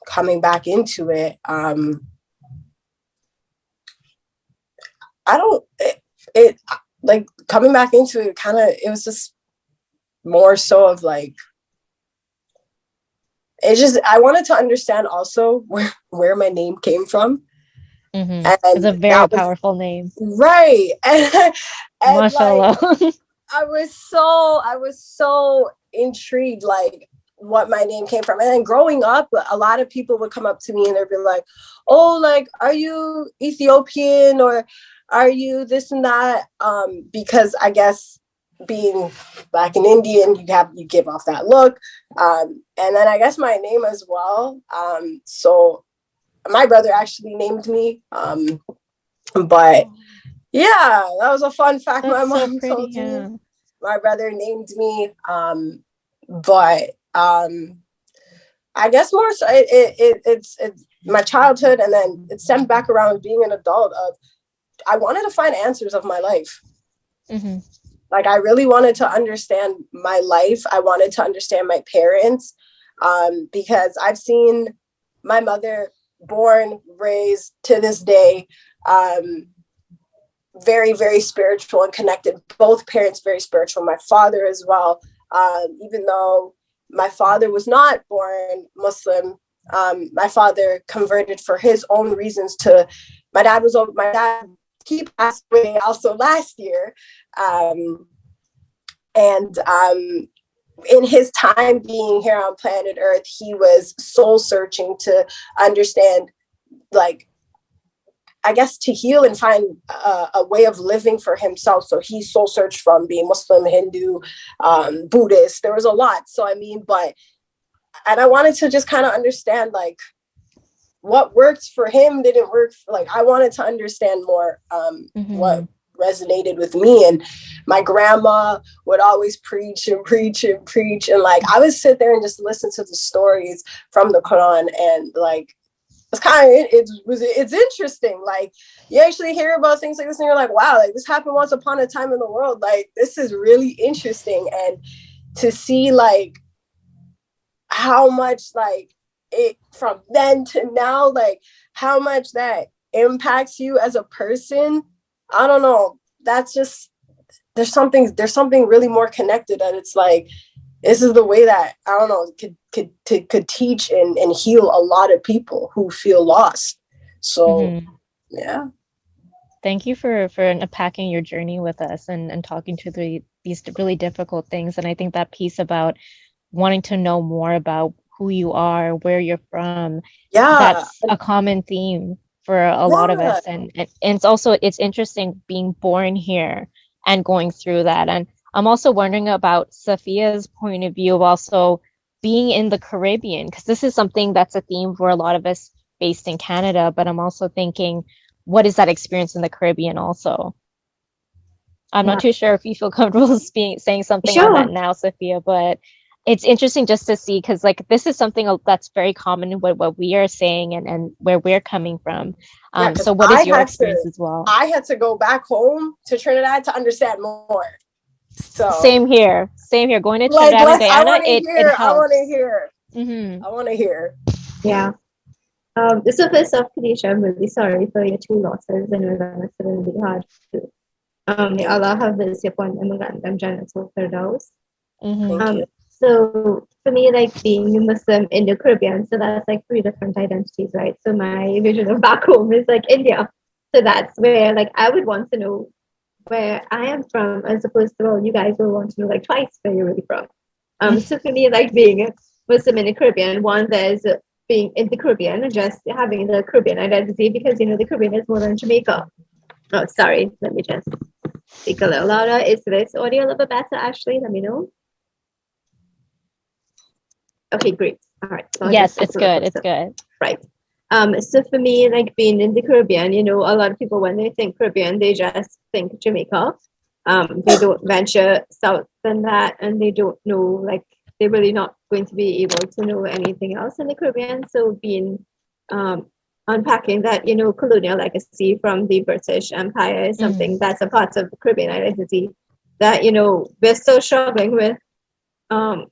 coming back into it, like coming back into it, it was just more so of like, I wanted to understand also where my name came from. Mm-hmm. And it's a very powerful name. Right. And Mashallah. Like, I was so intrigued, like what my name came from. And then growing up, a lot of people would come up to me and they'd be like, oh, like, are you Ethiopian or are you this and that? Because I guess being Black and Indian, you give off that look. And then I guess my name as well. So my brother actually named me. But yeah, that was a fun fact my That's so mom pretty, told yeah. me. My brother named me. But I guess more so it's my childhood, and then it stemmed back around being an adult of I wanted to find answers of my life. Mm-hmm. Like I really wanted to understand my life. I wanted to understand my parents, because I've seen my mother born, raised to this day, very, very spiritual and connected. Both parents very spiritual. My father as well, even though my father was not born Muslim. My father converted for his own reasons to, my dad he passed away also last year. And in his time being here on planet Earth, he was soul searching to understand, like, I guess to heal and find a way of living for himself. So he soul searched from being Muslim, Hindu, Buddhist. There was a lot. So, I mean, and I wanted to just kind of understand, like, what worked for him didn't work. I wanted to understand more what resonated with me. And my grandma would always preach and preach and preach. And like, I would sit there and just listen to the stories from the Quran, and like, it's interesting. Like, you actually hear about things like this and you're like, wow, like this happened once upon a time in the world. Like, this is really interesting. And to see like how much like it from then to now, like how much that impacts you as a person, I don't know. That's just, there's something really more connected, that it's like, this is the way that, I don't know, could teach and heal a lot of people who feel lost. So, yeah. Thank you for unpacking your journey with us and talking to these really difficult things. And I think that piece about wanting to know more about who you are, where you're from, that's a common theme for a lot of us. And it's interesting being born here and going through that. And I'm also wondering about Saffiyya's point of view of also being in the Caribbean, because this is something that's a theme for a lot of us based in Canada, but I'm also thinking, what is that experience in the Caribbean also? I'm not too sure if you feel comfortable saying something on that now, Saffiyya, but it's interesting just to see, because like this is something that's very common with what we are saying and where we're coming from. So what is your experience as well? I had to go back home to Trinidad to understand more. So same here. Going to Trinidad and Guyana, it helps. I want to hear. I want to hear. Yeah. So first off, Khadejah, I'm really sorry for your two losses. I know that must have been really hard to may Allah have mercy upon them and grant them Jannatul Firdaus. Thank you. So for me, like being Muslim in the Caribbean, so that's like 3 different identities, right? So my vision of back home is like India. So that's where like I would want to know where I am from, as opposed to, well, you guys will want to know like twice where you're really from. So for me, like being Muslim in the Caribbean, one, there's being in the Caribbean, just having the Caribbean identity, because you know the Caribbean is more than Jamaica. Oh, sorry, let me just speak a little louder. Is this audio a little bit better, Ashley? Let me know. Okay, great. All right. So yes, it's good. It's good. Right. So for me, like being in the Caribbean, you know, a lot of people, when they think Caribbean, they just think Jamaica. They don't venture south than that, and they don't know, like, they're really not going to be able to know anything else in the Caribbean. So being unpacking that, you know, colonial legacy from the British Empire is something that's a part of the Caribbean identity that, you know, we're still struggling with,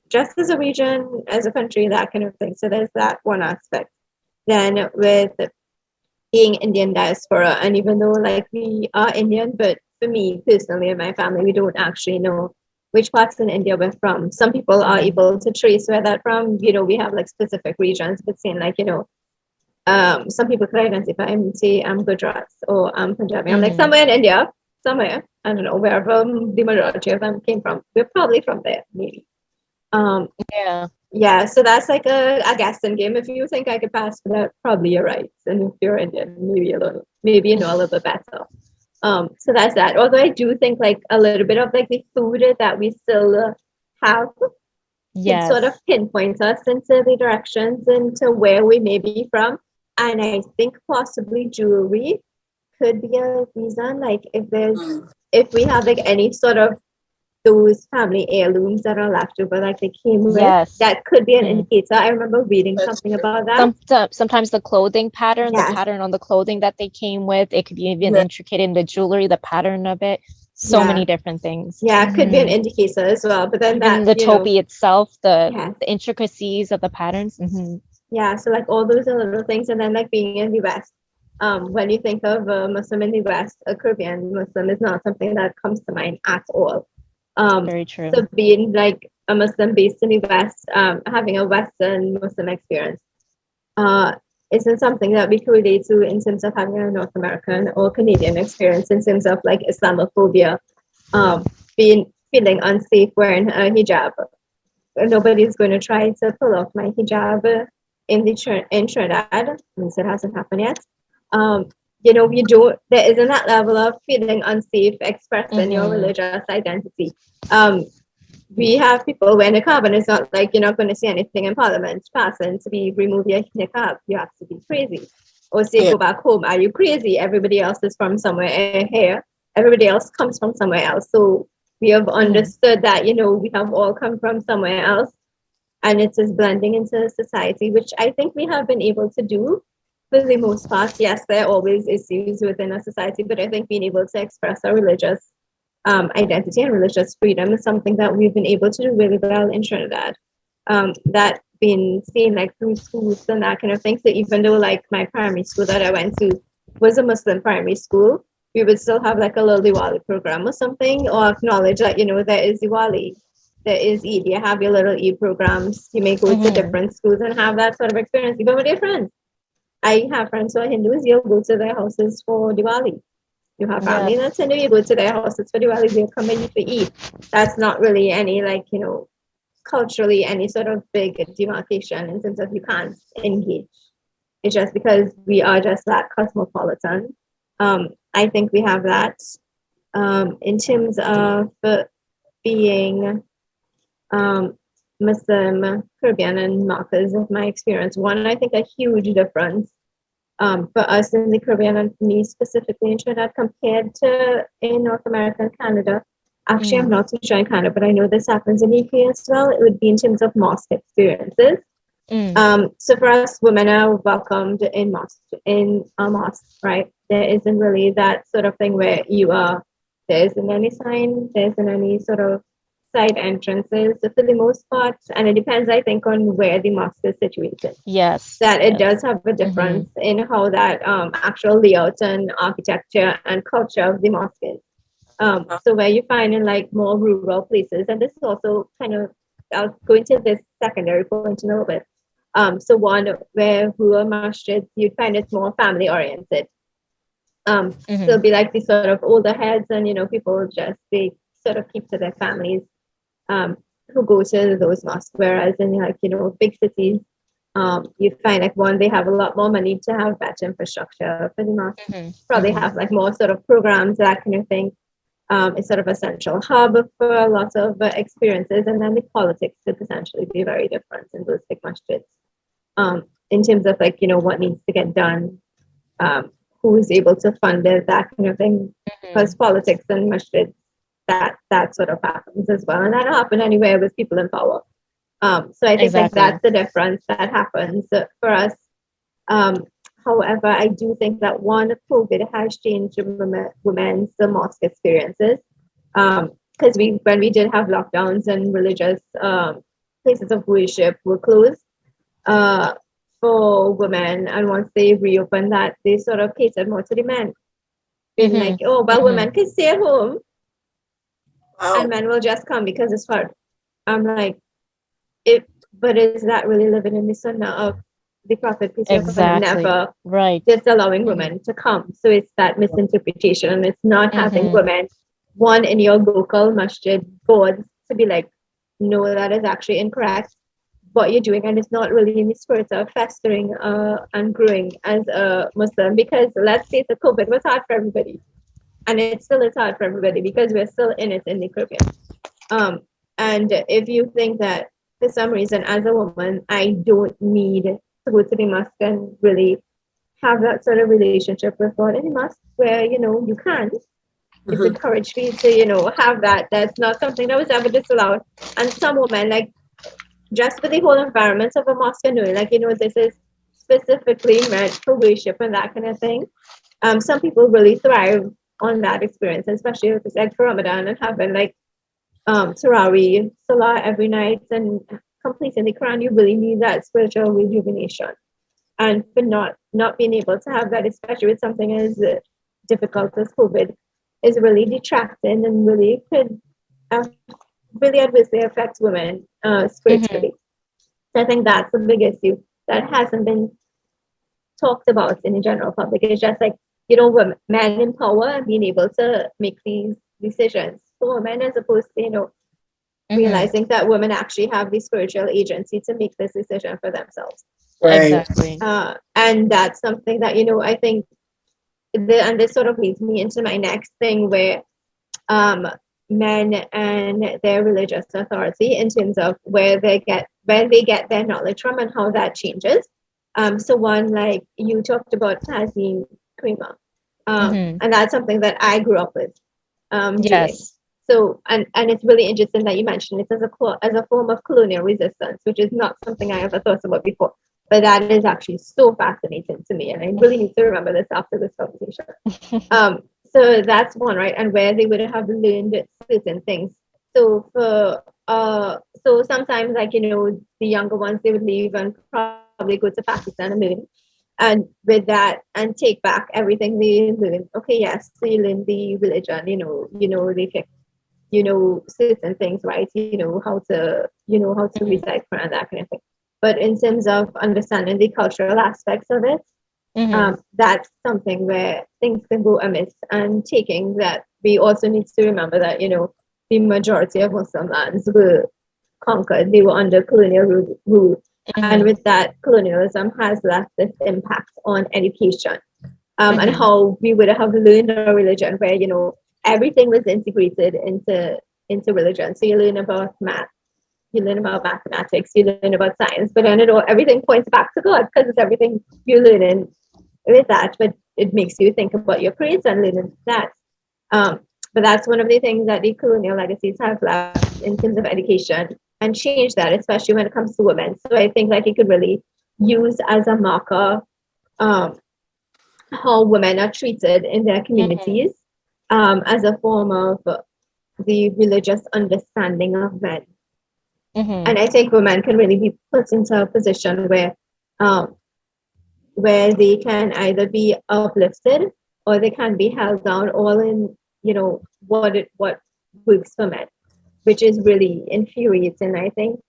just as a region, as a country, that kind of thing. So there's that one aspect. Then with being Indian diaspora, and even though like we are Indian, but for me personally and my family, we don't actually know which parts in India we're from. Some people are able to trace where that's from. You know, we have like specific regions, but saying like, you know, some people could identify and say I'm Gujarat or I'm Punjabi. I'm like somewhere in India, somewhere, I don't know, wherever the majority of them came from. We're probably from there, maybe. Yeah, so that's like a guessing game. If you think I could pass for that, probably you're right. And if you're Indian, maybe you know a little bit better. So that's that. Although I do think like a little bit of like the food that we still have can sort of pinpoint us into the directions into where we may be from. And I think possibly jewelry could be a reason. Like if we have like any sort of those family heirlooms that are left over, like they came with, Yes. that could be an Mhm. indicator. I remember reading something about that. Sometimes the clothing pattern, the Yes. pattern on the clothing that they came with, it could be even Yeah. intricate in the jewelry, the pattern of it. So Yeah. many different things. Yeah, it could be an Mhm. indicator as well. But then Even that, the topi itself, yes. the intricacies of the patterns. Mhm. Yeah, so like all those are little things, and then like being in the West, when you think of a Muslim in the West, a Caribbean Muslim is not something that comes to mind at all. Very true. So being like a Muslim based in the West, having a Western Muslim experience, isn't something that we could relate to in terms of having a North American or Canadian experience in terms of like Islamophobia, feeling unsafe wearing a hijab. Nobody's going to try to pull off my hijab in Trinidad, since it hasn't happened yet. There isn't that level of feeling unsafe expressing your religious identity. We have people wearing niqab, and it's not like you're not going to see anything in Parliament passing to be remove your niqab. You have to be crazy. Or say, go back home. Are you crazy? Everybody else is from somewhere here. Everybody else comes from somewhere else. So we have understood that, we have all come from somewhere else. And it is blending into society, which I think we have been able to do for the most part. Yes, there are always issues within a society, but I think being able to express our religious identity and religious freedom is something that we've been able to do really well in Trinidad. That being seen like through schools and that kind of thing. So even though like my primary school that I went to was a Muslim primary school, we would still have like a little Diwali program or something, or acknowledge that, there is Diwali, there is Eid, you have your little Eid programs. You may go to different schools and have that sort of experience, even with your friends. I have friends who are Hindus, you'll go to their houses for Diwali. You have family that's Hindu, you go to their houses for Diwali, they'll come and for Eid. That's not really any culturally any sort of big demarcation in terms of you can't engage. It's just because we are just that cosmopolitan. I think we have that. In terms of being Muslim, Caribbean, and markers of my experience, one, I think a huge difference for us in the Caribbean and for me specifically in Trinidad compared to in North America and Canada. Actually, I'm not too sure in Canada, but I know this happens in UK as well. It would be in terms of mosque experiences. So for us, women are welcomed in a mosque, right? There isn't really that sort of thing where there isn't any sign, there isn't any sort of side entrances for the most part. And it depends, I think, on where the mosque is situated. Yes. That it does have a difference in how that actual layout and architecture and culture of the mosque is. So where you find in like more rural places, and this is also kind of, I'll go into this secondary point in a little bit. So one where rural masjids, you'd find it's more family oriented. So it'll be like these sort of older heads, and people they sort of keep to their families who go to those mosques. Whereas in big cities, you find like one, they have a lot more money to have better infrastructure for the mosque. Probably have like more sort of programs, that kind of thing. It's sort of a central hub for a lot of experiences, and then the politics could potentially be very different in those big masjids. In terms of like what needs to get done, who is able to fund it, that kind of thing. Because politics and masjids, that sort of happens as well, and that happen anywhere with people in power. So I think like that's the difference that happens for us. However, I do think that one, COVID has changed women's mosque experiences. Because when we did have lockdowns and religious places of worship were closed for women, and once they reopened that, they sort of catered more to the men. Being like, women can stay at home, and men will just come because it's hard. I'm like, but is that really living in the sunnah of the Prophet? Never just allowing women to come. So it's that misinterpretation, and it's not having women, one, in your local masjid boards to be like, no, that is actually incorrect, what you're doing, and it's not really in the spirit of festering and growing as a Muslim. Because let's say the COVID was hard for everybody, and it still is hard for everybody because we're still in it in the Caribbean. And if you think that for some reason as a woman I don't need to go to the mosque and really have that sort of relationship with God in a mosque where, you can. It's encouraged me to, have that. That's not something that was ever disallowed. And some women, like, just for the whole environment of a mosque, like, this is specifically meant for worship and that kind of thing. Some people really thrive on that experience, especially if it's like for Ramadan and having like Tarawih, Salah every night and completing the Quran. You really need that spiritual rejuvenation. And for not being able to have that, especially with something as difficult as COVID, is really detracting and really could really adversely affect women spiritually. So I think that's the big issue that hasn't been talked about in the general public. It's just like, men in power and being able to make these decisions for women, as opposed to, realizing that women actually have the spiritual agency to make this decision for themselves. Right. Exactly. And that's something that, I think, and this sort of leads me into my next thing, where men and their religious authority, in terms of where they get their knowledge from and how that changes. So one, like you talked about, Yazmeen, Karimah, and that's something that I grew up with. Yes. So, and it's really interesting that you mentioned it as a form of colonial resistance, which is not something I ever thought about before. But that is actually so fascinating to me, and I really need to remember this after this conversation. So that's one, right? And where they would have learned certain things. So so sometimes, like, the younger ones, they would leave and probably go to Pakistan and learn. And with that, and take back everything they learned. Okay, yes, so you learn the religion, they pick, certain things, right? How to recite Quran, that kind of thing. But in terms of understanding the cultural aspects of it, that's something where things can go amiss. And taking that, we also need to remember that, the majority of Muslim lands were conquered. They were under colonial rule. And with that, colonialism has left this impact on education. And how we would have learned a religion where, everything was integrated into religion. So you learn about math, you learn about mathematics, you learn about science, but then everything points back to God, because it's everything you're learning with that. But it makes you think about your creator and learning that. But that's one of the things that the colonial legacies have left in terms of education, and change that, especially when it comes to women. So I think like it could really use as a marker how women are treated in their communities, as a form of the religious understanding of men. And I think women can really be put into a position where they can either be uplifted or they can be held down, all in what works for men, which is really infuriating, I think,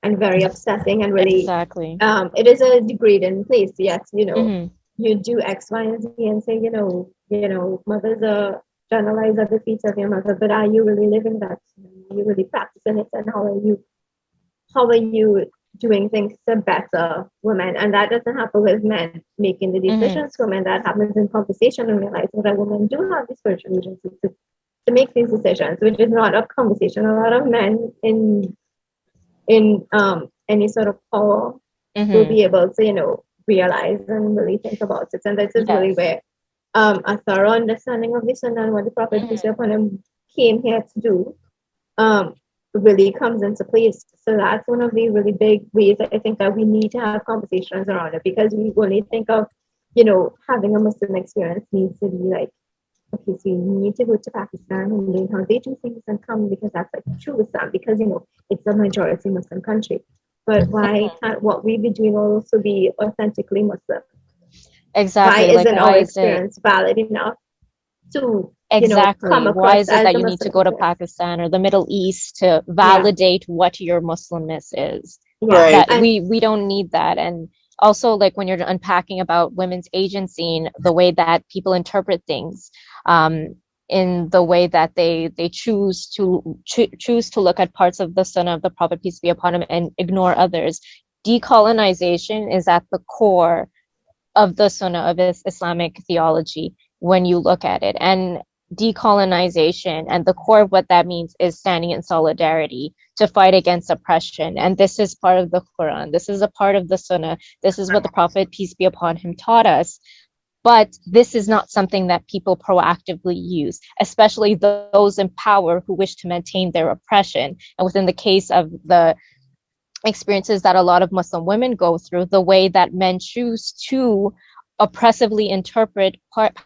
and very upsetting, and really it is a degrading place. Yes, you do X, Y, and Z and say, mothers are generalized at the feet of your mother, but are you really living that? Are you really practicing it? And how are you doing things to better women? And that doesn't happen with men making the decisions for men. That happens in conversation and realizing that women do have the spiritual agency to make these decisions, which is not a conversation. A lot of men in any sort of power will be able to, realize and really think about it. And this is really where a thorough understanding of this and what the Prophet peace be upon him came here to do really comes into place. So that's one of the really big ways I think that we need to have conversations around it, because we only think of, having a Muslim experience needs to be like, okay, so you need to go to Pakistan and learn how they do things and come, because that's like true Islam, because, it's a majority Muslim country. But why can't what we be doing also be authentically Muslim? Exactly. Why isn't our experience valid enough to come across? Why is it that you need to go to Pakistan or the Middle East to validate what your Muslimness is? Right. That we don't need that. And also, like, when you're unpacking about women's agency and the way that people interpret things, in the way that they choose to look at parts of the Sunnah of the Prophet peace be upon him and ignore others. Decolonization is at the core of the Sunnah of Islamic theology when you look at it. And decolonization, and the core of what that means, is standing in solidarity to fight against oppression. And this is part of the Quran. This is a part of the Sunnah. This is what the Prophet peace be upon him taught us. But this is not something that people proactively use, especially those in power who wish to maintain their oppression. And within the case of the experiences that a lot of Muslim women go through, the way that men choose to oppressively interpret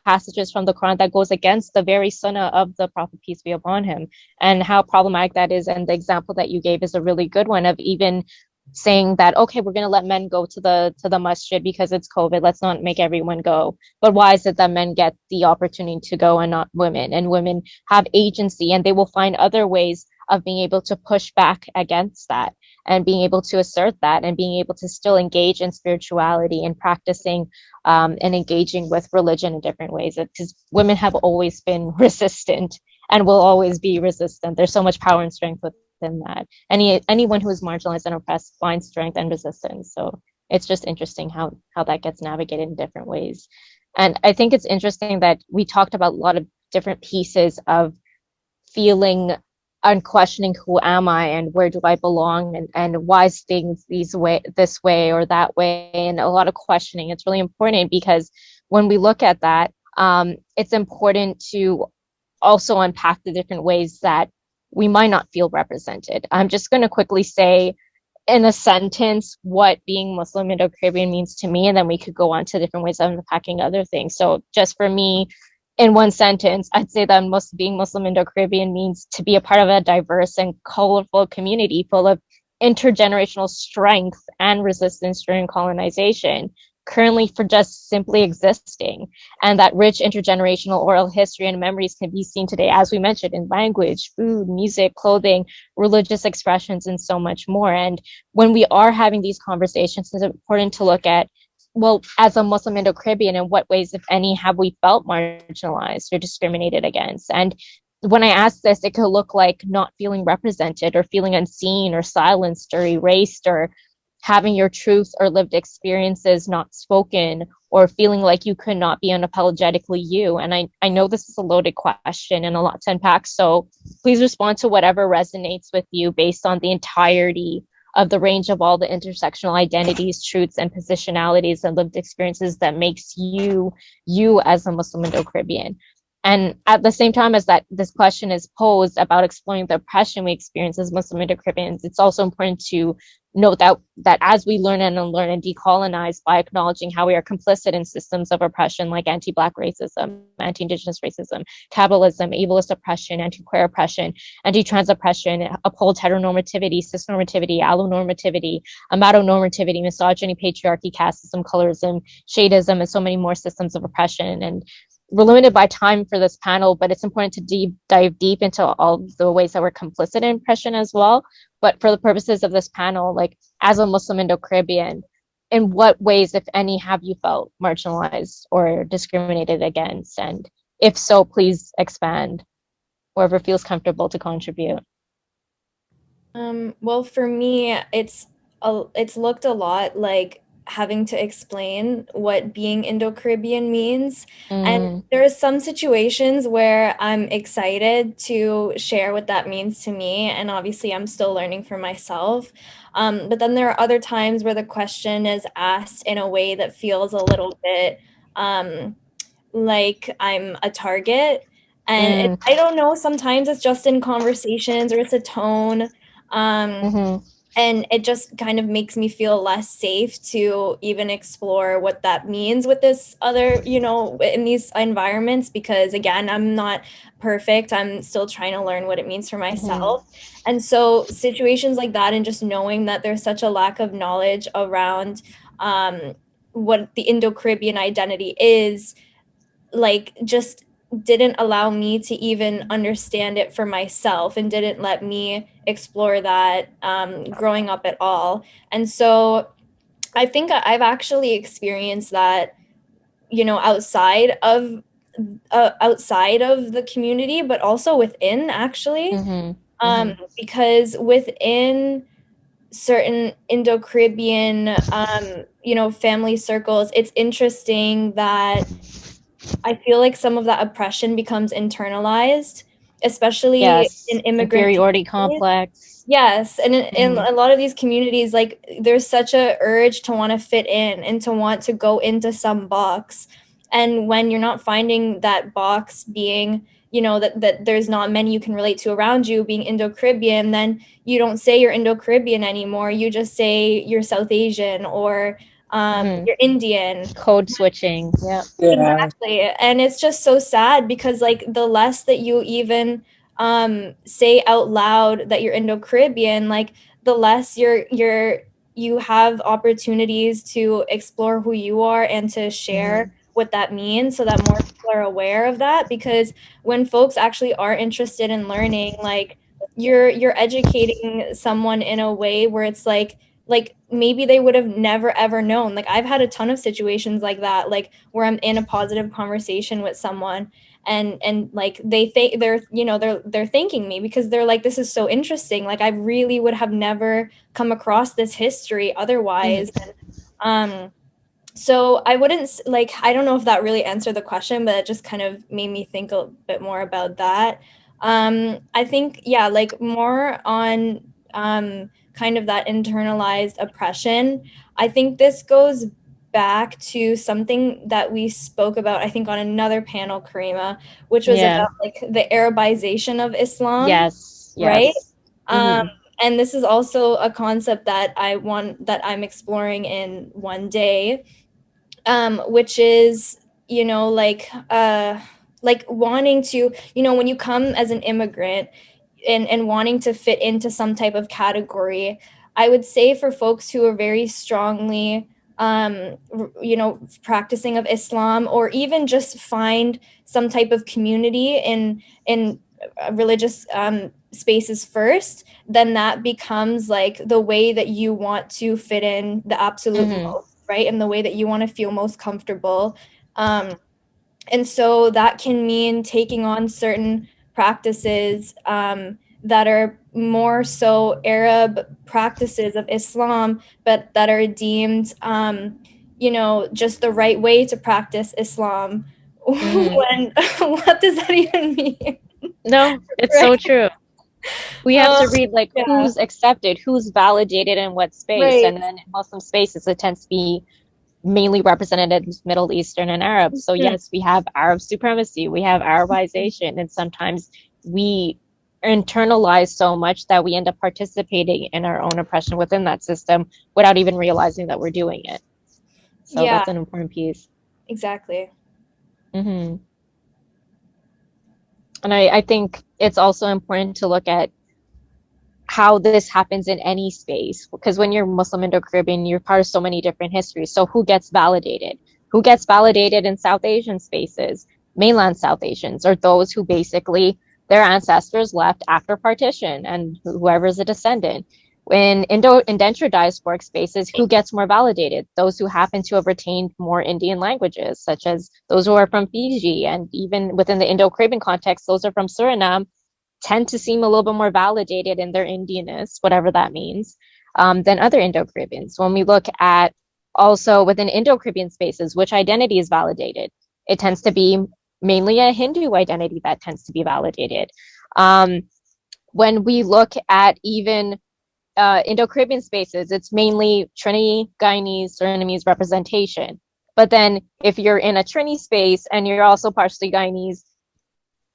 passages from the Quran that goes against the very sunnah of the Prophet, peace be upon him, and how problematic that is. And the example that you gave is a really good one of even saying that, okay, we're going to let men go to the masjid because it's COVID, let's not make everyone go. But why is it that men get the opportunity to go and not women? And women have agency, and they will find other ways of being able to push back against that, and being able to assert that, and being able to still engage in spirituality and practicing and engaging with religion in different ways. Because women have always been resistant and will always be resistant. There's so much power and strength within that. Anyone who is marginalized and oppressed finds strength and resistance. So it's just interesting how that gets navigated in different ways. And I think it's interesting that we talked about a lot of different pieces of feeling and questioning, who am I and where do I belong, and why is things this way or that way, and a lot of questioning. It's really important because when we look at that, it's important to also unpack the different ways that we might not feel represented. I'm just going to quickly say in a sentence what being Muslim Indo-Caribbean means to me, and then we could go on to different ways of unpacking other things. So just for me, in one sentence, I'd say that being Muslim Indo-Caribbean means to be a part of a diverse and colorful community full of intergenerational strength and resistance during colonization, currently for just simply existing. And that rich intergenerational oral history and memories can be seen today, as we mentioned, in language, food, music, clothing, religious expressions, and so much more. And when we are having these conversations, it's important to look at, well, as a Muslim Indo-Caribbean, in what ways, if any, have we felt marginalized or discriminated against? And when I ask this, it could look like not feeling represented, or feeling unseen or silenced or erased, or having your truth or lived experiences not spoken, or feeling like you could not be unapologetically you. And I know this is a loaded question and a lot to unpack, so please respond to whatever resonates with you based on the entirety of the range of all the intersectional identities, truths, and positionalities and lived experiences that makes you as a Muslim Indo-Caribbean. And at the same time as that this question is posed about exploring the oppression we experience as Muslim Indo-Caribbeans, it's also important to note that as we learn and unlearn and decolonize by acknowledging how we are complicit in systems of oppression like anti-Black racism, anti-Indigenous racism, capitalism, ableist oppression, anti-queer oppression, anti-trans oppression, uphold heteronormativity, cisnormativity, allonormativity, amatonormativity, misogyny, patriarchy, casteism, colorism, shadeism, and so many more systems of oppression. And we're limited by time for this panel, but it's important to dive deep into all the ways that we're complicit in oppression as well. But for the purposes of this panel, like as a Muslim Indo-Caribbean, in what ways, if any, have you felt marginalized or discriminated against? And if so, please expand. Whoever feels comfortable to contribute. Well, for me, it's looked a lot like having to explain what being Indo-Caribbean means. And there are some situations where I'm excited to share what that means to me. And obviously I'm still learning for myself. But then there are other times where the question is asked in a way that feels a little bit like I'm a target. And I don't know, sometimes it's just in conversations or it's a tone. And it just kind of makes me feel less safe to even explore what that means with this other, in these environments, because again, I'm not perfect. I'm still trying to learn what it means for myself. And so situations like that, and just knowing that there's such a lack of knowledge around what the Indo-Caribbean identity is, like, just didn't allow me to even understand it for myself, and didn't let me explore that growing up at all. And so I think I've actually experienced that, outside of the community, but also within, actually. Because within certain Indo-Caribbean, family circles, it's interesting that I feel like some of that oppression becomes internalized, especially in immigrant inferiority complex. Yes, and in a lot of these communities, like, there's such a urge to want to fit in and to want to go into some box. And when you're not finding that box being, you know, that there's not many you can relate to around you being Indo-Caribbean, then you don't say you're Indo-Caribbean anymore. You just say you're South Asian or you're Indian. Code switching. Yeah. Exactly. And it's just so sad because like the less that you even say out loud that you're Indo-Caribbean, like the less you have opportunities to explore who you are and to share what that means so that more people are aware of that. Because when folks actually are interested in learning, like you're educating someone in a way where it's like maybe they would have never ever known. Like I've had a ton of situations like that, like where I'm in a positive conversation with someone and like they think they're, you know, they're thanking me because they're like, this is so interesting. Like I really would have never come across this history otherwise. And, so I wouldn't like, I don't know if that really answered the question, but it just kind of made me think a bit more about that. I think, yeah, like more on kind of that internalized oppression. I think this goes back to something that we spoke about, I think on another panel, Karimah, which was about like the Arabization of Islam. Yes. Right? And this is also a concept that I'm exploring in one day, which is, you know, like wanting to, you know, when you come as an immigrant and wanting to fit into some type of category, I would say for folks who are very strongly, you know, practicing of Islam, or even just find some type of community in religious spaces first, then that becomes like the way that you want to fit in the absolute most, right? And the way that you want to feel most comfortable. And so that can mean taking on certain practices that are more so Arab practices of Islam, but that are deemed, you know, just the right way to practice Islam. When what does that even mean? No, it's Right? so true. We have to read like Yeah. who's accepted, who's validated in what space. Right. And then in Muslim spaces, it tends to be mainly represented as Middle Eastern and Arab. So yes, we have Arab supremacy, we have Arabization, and sometimes we internalize so much that we end up participating in our own oppression within that system without even realizing that we're doing it. So Yeah, that's an important piece. exactly. And I think it's also important to look at how this happens in any space, because when you're Muslim Indo-Caribbean, you're part of so many different histories. So who gets validated? Who gets validated in South Asian spaces? Mainland South Asians, or those who basically their ancestors left after partition and whoever's a descendant. In indentured diasporic spaces, who gets more validated? Those who happen to have retained more Indian languages, such as those who are from Fiji, and even within the Indo-Caribbean context, those are from Suriname, tend to seem a little bit more validated in their Indianness, whatever that means, than other Indo-Caribbeans. When we look at also within Indo-Caribbean spaces, which identity is validated, it tends to be mainly a Hindu identity that tends to be validated. When we look at even Indo-Caribbean spaces, it's mainly Trini, Guyanese, Surinamese representation. But then if you're in a Trini space and you're also partially Guyanese,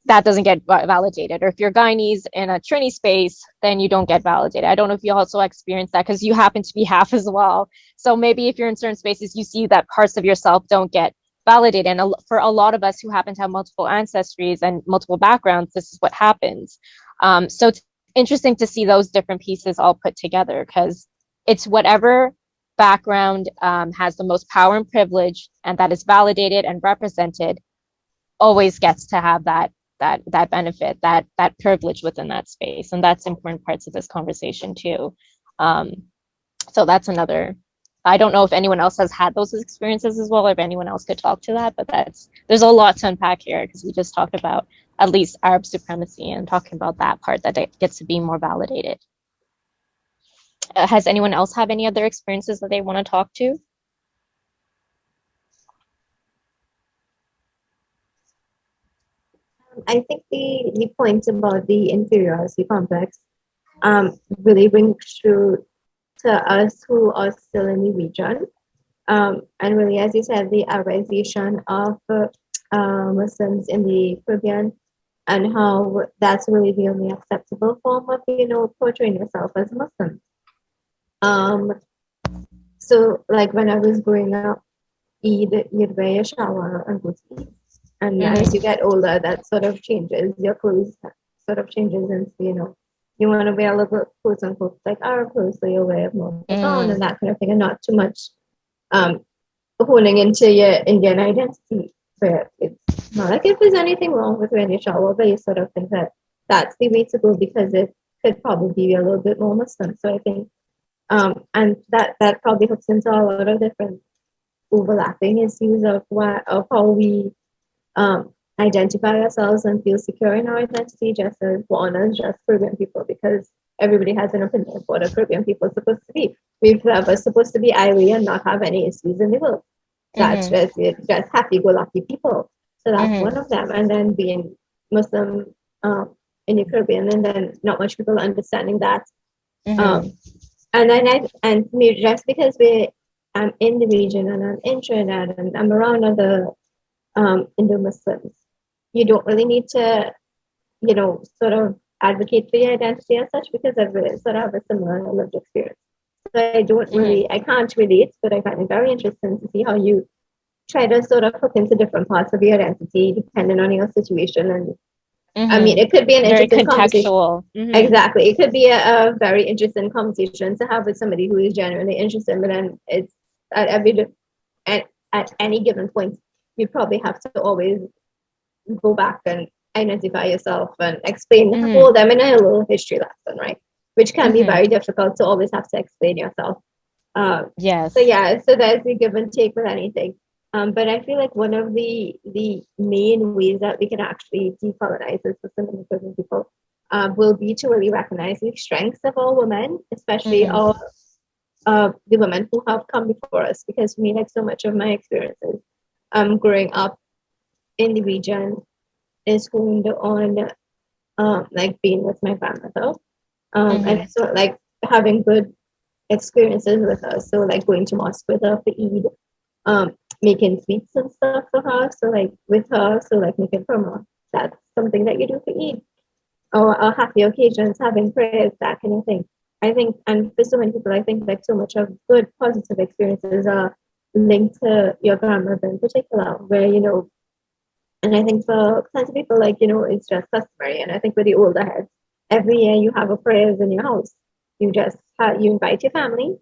that doesn't get validated. Or if you're Guyanese in a Trini space, then you don't get validated. I don't know if you also experience that because you happen to be half as well. So maybe if you're in certain spaces, you see that parts of yourself don't get validated. And for a lot of us who happen to have multiple ancestries and multiple backgrounds, this is what happens. So it's interesting to see those different pieces all put together, because it's whatever background has the most power and privilege and that is validated and represented always gets to have that benefit, that privilege within that space. And that's important parts of this conversation too. So that's another, I don't know if anyone else has had those experiences as well, or if anyone else could talk to that, but there's a lot to unpack here, because we just talked about at least Arab supremacy and talking about that part that it gets to be more validated. Has anyone else have any other experiences that they want to talk to? I think the point about the inferiority complex really rings true to us who are still in the region. And really, as you said, the Arabization of Muslims in the Caribbean, and how that's really the only acceptable form of, portraying yourself as Muslim. So like when I was growing up, you'd wear your shower and go to Eid. And as you get older, that sort of changes. Your clothes sort of changes into, you want to wear a little bit, quote unquote, like Arab clothes, so you wear more on and that kind of thing, and not too much honing into your Indian identity. Where it's not like if there's anything wrong with wearing your shower, but you sort of think that that's the way to go because it could probably be a little bit more Muslim. So I think, and that probably hooks into a lot of different overlapping issues of how we identify ourselves and feel secure in our identity, just as one as just Caribbean people, because everybody has an opinion of what a Caribbean people are supposed to be. We're supposed to be Irie and not have any issues in the world. That's just happy-go-lucky people. So that's one of them. And then being Muslim in the Caribbean, and then not much people understanding that. And then maybe just because I'm in the region and I'm in Trinidad and I'm around other Indo-Muslims, you don't really need to, sort of advocate for your identity as such, because everyone sort of have a similar lived experience. So I can't relate, but I find it very interesting to see how you try to sort of hook into different parts of your identity depending on your situation. And I mean, it could be an interesting conversation. Exactly. It could be a very interesting conversation to have with somebody who is genuinely interested, but then it's at any given point, you probably have to always go back and identify yourself and explain, hold them in a little history lesson, right? Which can be very difficult to always have to explain yourself. Yes. So there's a give and take with anything. But I feel like one of the main ways that we can actually decolonize as Muslim and Caribbean people will be to really recognize the strengths of all women, especially all the women who have come before us. Because for me, like so much of my experiences growing up in the region is honed on like being with my grandmother and so like having good experiences with her. So like going to mosque with her for Eid, making sweets and stuff for her. So like with her, so like making kurma. That's something that you do for Eid. Or happy occasions, having prayers, that kind of thing. I think, and for so many people, I think like so much of good positive experiences are linked to your grandmother in particular, where, and I think for plenty of people, like, it's just customary. And I think for the older heads, every year you have a prayers in your house. You just you invite your family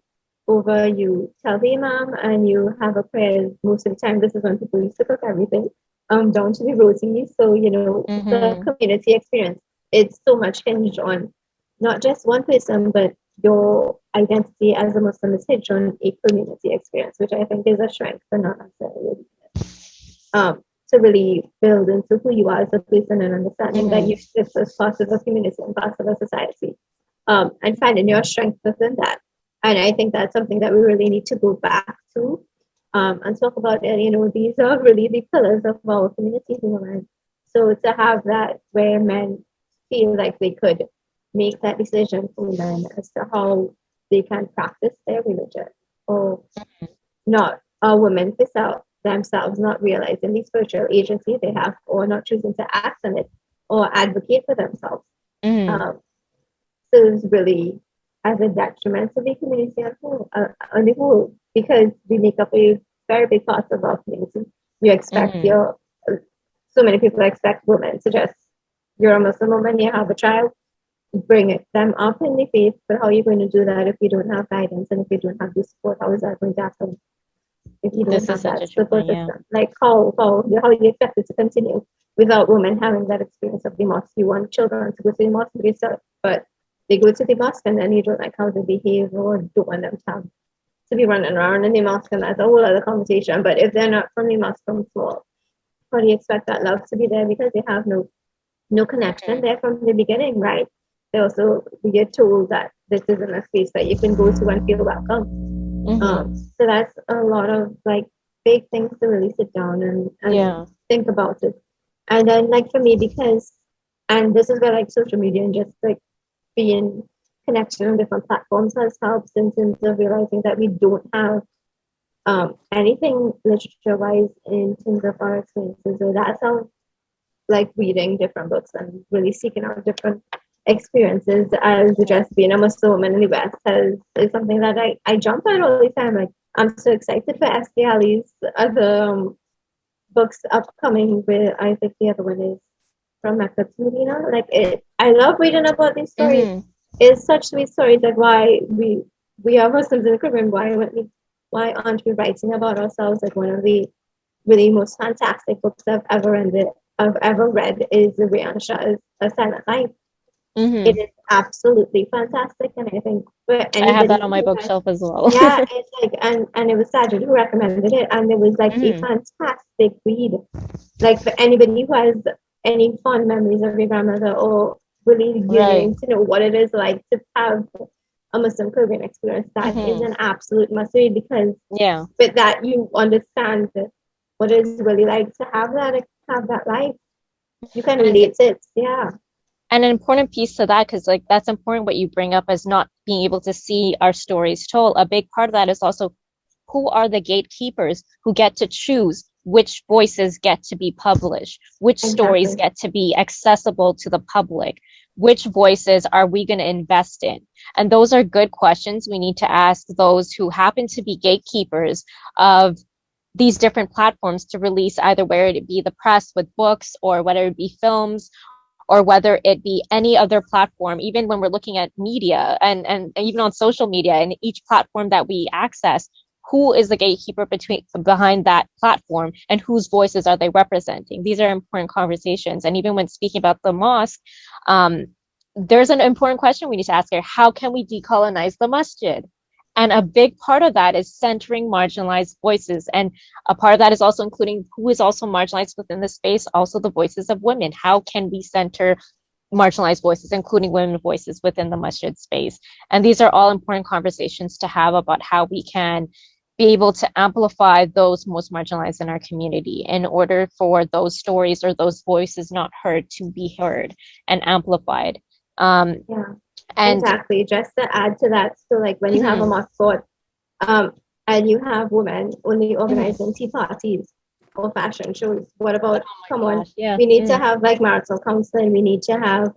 over, you tell the imam, and you have a prayer. Most of the time, this is when people used to cook everything down to the roti. So, the community experience, it's so much hinged on not just one person, but your identity as a Muslim is hinged on a community experience, which I think is a strength, but not necessarily to really build into who you are as a person and understanding that you exist as part of a community and part of a society, and finding your strength within that. And I think that's something that we really need to go back to and talk about. These are really the pillars of our community women. So to have that where men feel like they could make that decision for men as to how they can practice their religion, or not a woman themselves not realizing the spiritual agency they have, or not choosing to act on it or advocate for themselves. So it's really as a detriment to the community on the whole, because we make up a very big part of our community. You expect so many people expect women to just, you're a Muslim woman, you have a child, bring them up in the faith, but how are you going to do that if you don't have guidance and if you don't have the support? How is that going to happen? If you don't have that support system, like how you expect it to continue without women having that experience of the mosque? You want children to go to the mosque but they go to the mosque and then you don't like how they behave, or don't want them to be running around in the mosque, and that's a whole other conversation. But if they're not from the mosque from small, how do you expect that love to be there? Because they have no connection there from the beginning, right? They also get told that this isn't a space that you can go to and feel welcome. So that's a lot of like big things to really sit down and think about it. And then like for me, and this is where like social media and just like being connected on different platforms has helped in terms of realizing that we don't have anything literature-wise in terms of our experiences. So that sounds like reading different books and really seeking out different experiences as just being a Muslim woman in the West is something that I jump on all the time. Like, I'm so excited for S.K. Ali's other books upcoming, where I think the other one is From Mecca to Medina. Like, I love reading about these stories. It's such sweet stories, like why we are Muslims in the Caribbean, why aren't we writing about ourselves? Like, one of the really most fantastic books I've ever read is The Rihanna Shah's A Silent Life. It is absolutely fantastic, and I think for anybody, I have that on my bookshelf as well. yeah, it's like, and it was Sajid who recommended it, and it was like a fantastic read. Like, for anybody who has any fond memories of your grandmother, or really yearning to know what it is like to have a Muslim Caribbean experience, that is an absolute must read, because with that you understand what it is really like to have that life. You can relate it, And an important piece to that, because like that's important what you bring up, as not being able to see our stories told. A big part of that is also, who are the gatekeepers who get to choose which voices get to be published, which stories get to be accessible to the public, which voices are we going to invest in? And those are good questions we need to ask those who happen to be gatekeepers of these different platforms to release, either whether it be the press with books, or whether it be films, or whether it be any other platform. Even when we're looking at media and even on social media, and each platform that we access, who is the gatekeeper behind that platform, and whose voices are they representing? These are important conversations. And even when speaking about the mosque, there's an important question we need to ask here: how can we decolonize the masjid? And a big part of that is centering marginalized voices. And a part of that is also including who is also marginalized within the space, also the voices of women. How can we center marginalized voices, including women voices, within the masjid space? And these are all important conversations to have about how we can be able to amplify those most marginalized in our community, in order for those stories or those voices not heard to be heard and amplified. And exactly. Just to add to that, so like when you have a mosque board, and you have women only organizing tea parties or fashion shows, what about, we need to have like marital counseling, we need to have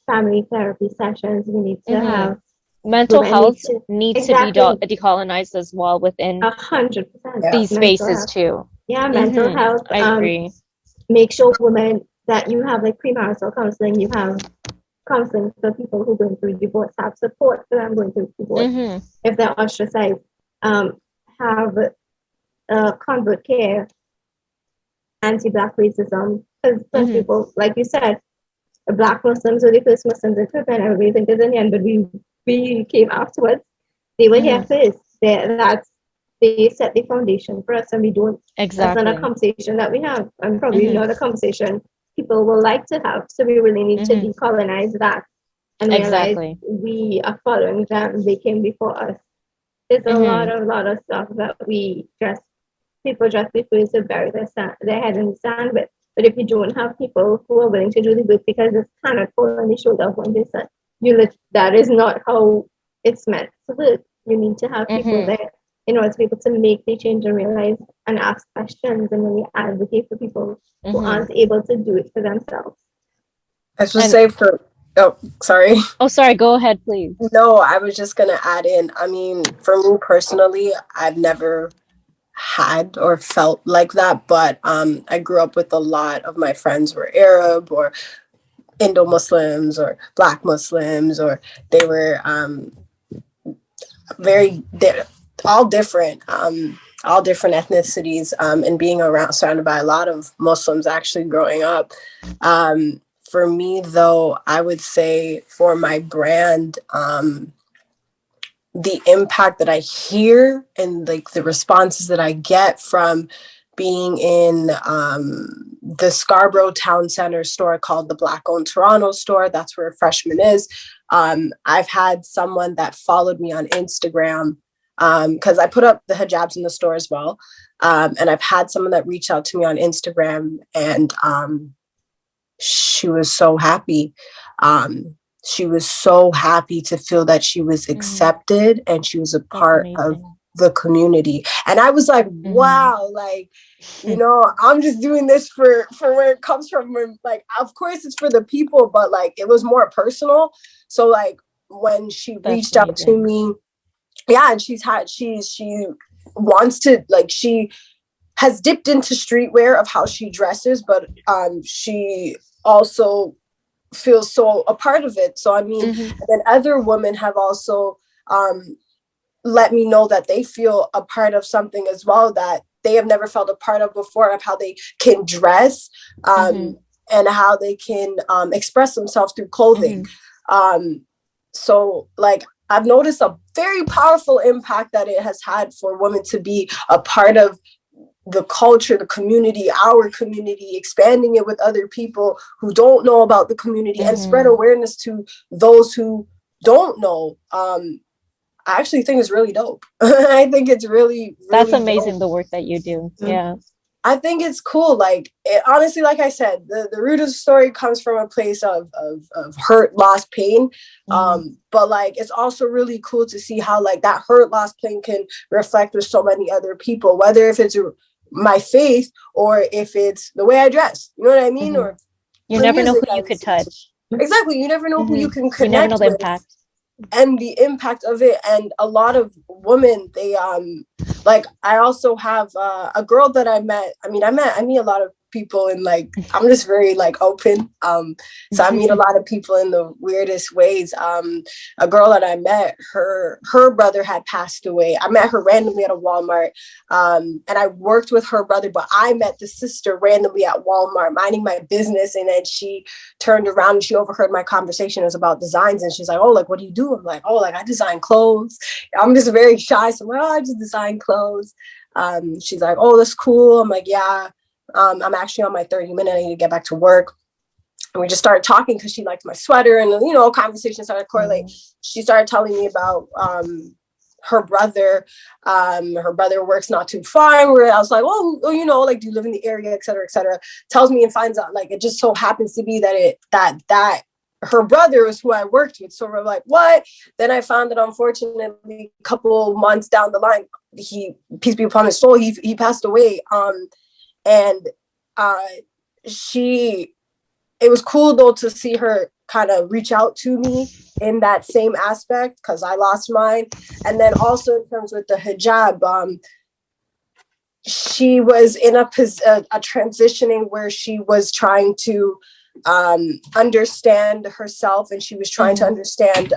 family therapy sessions, we need to have mental health needs to be decolonized as well within 100% these spaces too. Mental health. I agree. Make sure women that you have like premarital counseling, you have counseling for people who are going through divorce, have support for them going through divorce if they're ostracized, have convert care, anti-Black racism, because some people, like you said, Black Muslims were the first Muslims in Caribbean, everybody think is Indian, but we came afterwards. They were here first. They set the foundation for us, and we don't. That's not a conversation that we have, and probably not a conversation people will like to have. So we really need to decolonize that and realize we are following them. They came before us. There's a lot of stuff that people just refuse to bury their head in the sand with. But if you don't have people who are willing to do the work, because this cannot fall on the shoulder of one person, that is not how it's meant to work. You need to have people there in order to be able to make the change and realize and ask questions and really advocate for people who aren't able to do it for themselves. I was just say sorry. Oh, sorry. Go ahead, please. No, I was just going to add in, I mean, for me personally, I've never had or felt like that, but I grew up with a lot of my friends were Arab or Indo-Muslims or Black Muslims, or they were all different ethnicities, and being surrounded by a lot of Muslims actually growing up. For me, though, I would say for my brand, the impact that I hear and like the responses that I get from being in the Scarborough Town Center store called the Black-owned Toronto store, that's where Freshmen is. I've had someone that followed me on Instagram, because I put up the hijabs in the store as well. And I've had someone that reached out to me on Instagram, and she was so happy. She was so happy to feel that she was accepted and she was a part of the community. And I was like, wow, like, you know, I'm just doing this for where it comes from. Like, of course it's for the people, but like, it was more personal. So like, when she reached out to me, and she wants to, like, she has dipped into streetwear of how she dresses, but she also feels so a part of it. So I mean, and then other women have also let me know that they feel a part of something as well that they have never felt a part of before, of how they can dress and how they can express themselves through clothing. So like, I've noticed a very powerful impact that it has had for women to be a part of the culture, the community, our community, expanding it with other people who don't know about the community and spread awareness to those who don't know. I actually think it's really dope. I think it's really that's amazing, dope. the work that you do. Yeah. I think it's cool. Like, it, honestly, like I said, the root of the story comes from a place of hurt, loss, pain. But like, it's also really cool to see how like that hurt, loss, pain can reflect with so many other people, whether if it's my faith or if it's the way I dress, you know what I mean? Or you never know who you could touch. Exactly. You never know who you can connect you never know the with. impact. And the impact of it. And a lot of women, they like, I also have a girl that I met. I meet a lot of people, and like, I'm just very like open. So I meet a lot of people in the weirdest ways. A girl that I met, her brother had passed away. I met her randomly at a Walmart, and I worked with her brother, but I met the sister randomly at Walmart minding my business, and then she turned around and she overheard my conversation. It was about designs, and she's like, oh, like, what do you do? I'm like, oh, like, I design clothes. I'm just very shy, so I'm like, oh, I just design clothes. She's like, oh, that's cool. I'm like, yeah. I'm actually on my 30-minute. I need to get back to work. And we just started talking because she liked my sweater, and you know, conversation started to correlate. She started telling me about her brother. Her brother works not too far. Where I was like, oh, you know, like, do you live in the area, et cetera, et cetera. Tells me and finds out, like, it just so happens to be that her brother is who I worked with. So we're like, what? Then I found that, unfortunately, a couple months down the line, peace be upon his soul, he passed away. And it was cool though to see her kind of reach out to me in that same aspect, because I lost mine. And then also in terms with the hijab, she was in a transitioning where she was trying to understand herself, and she was trying to understand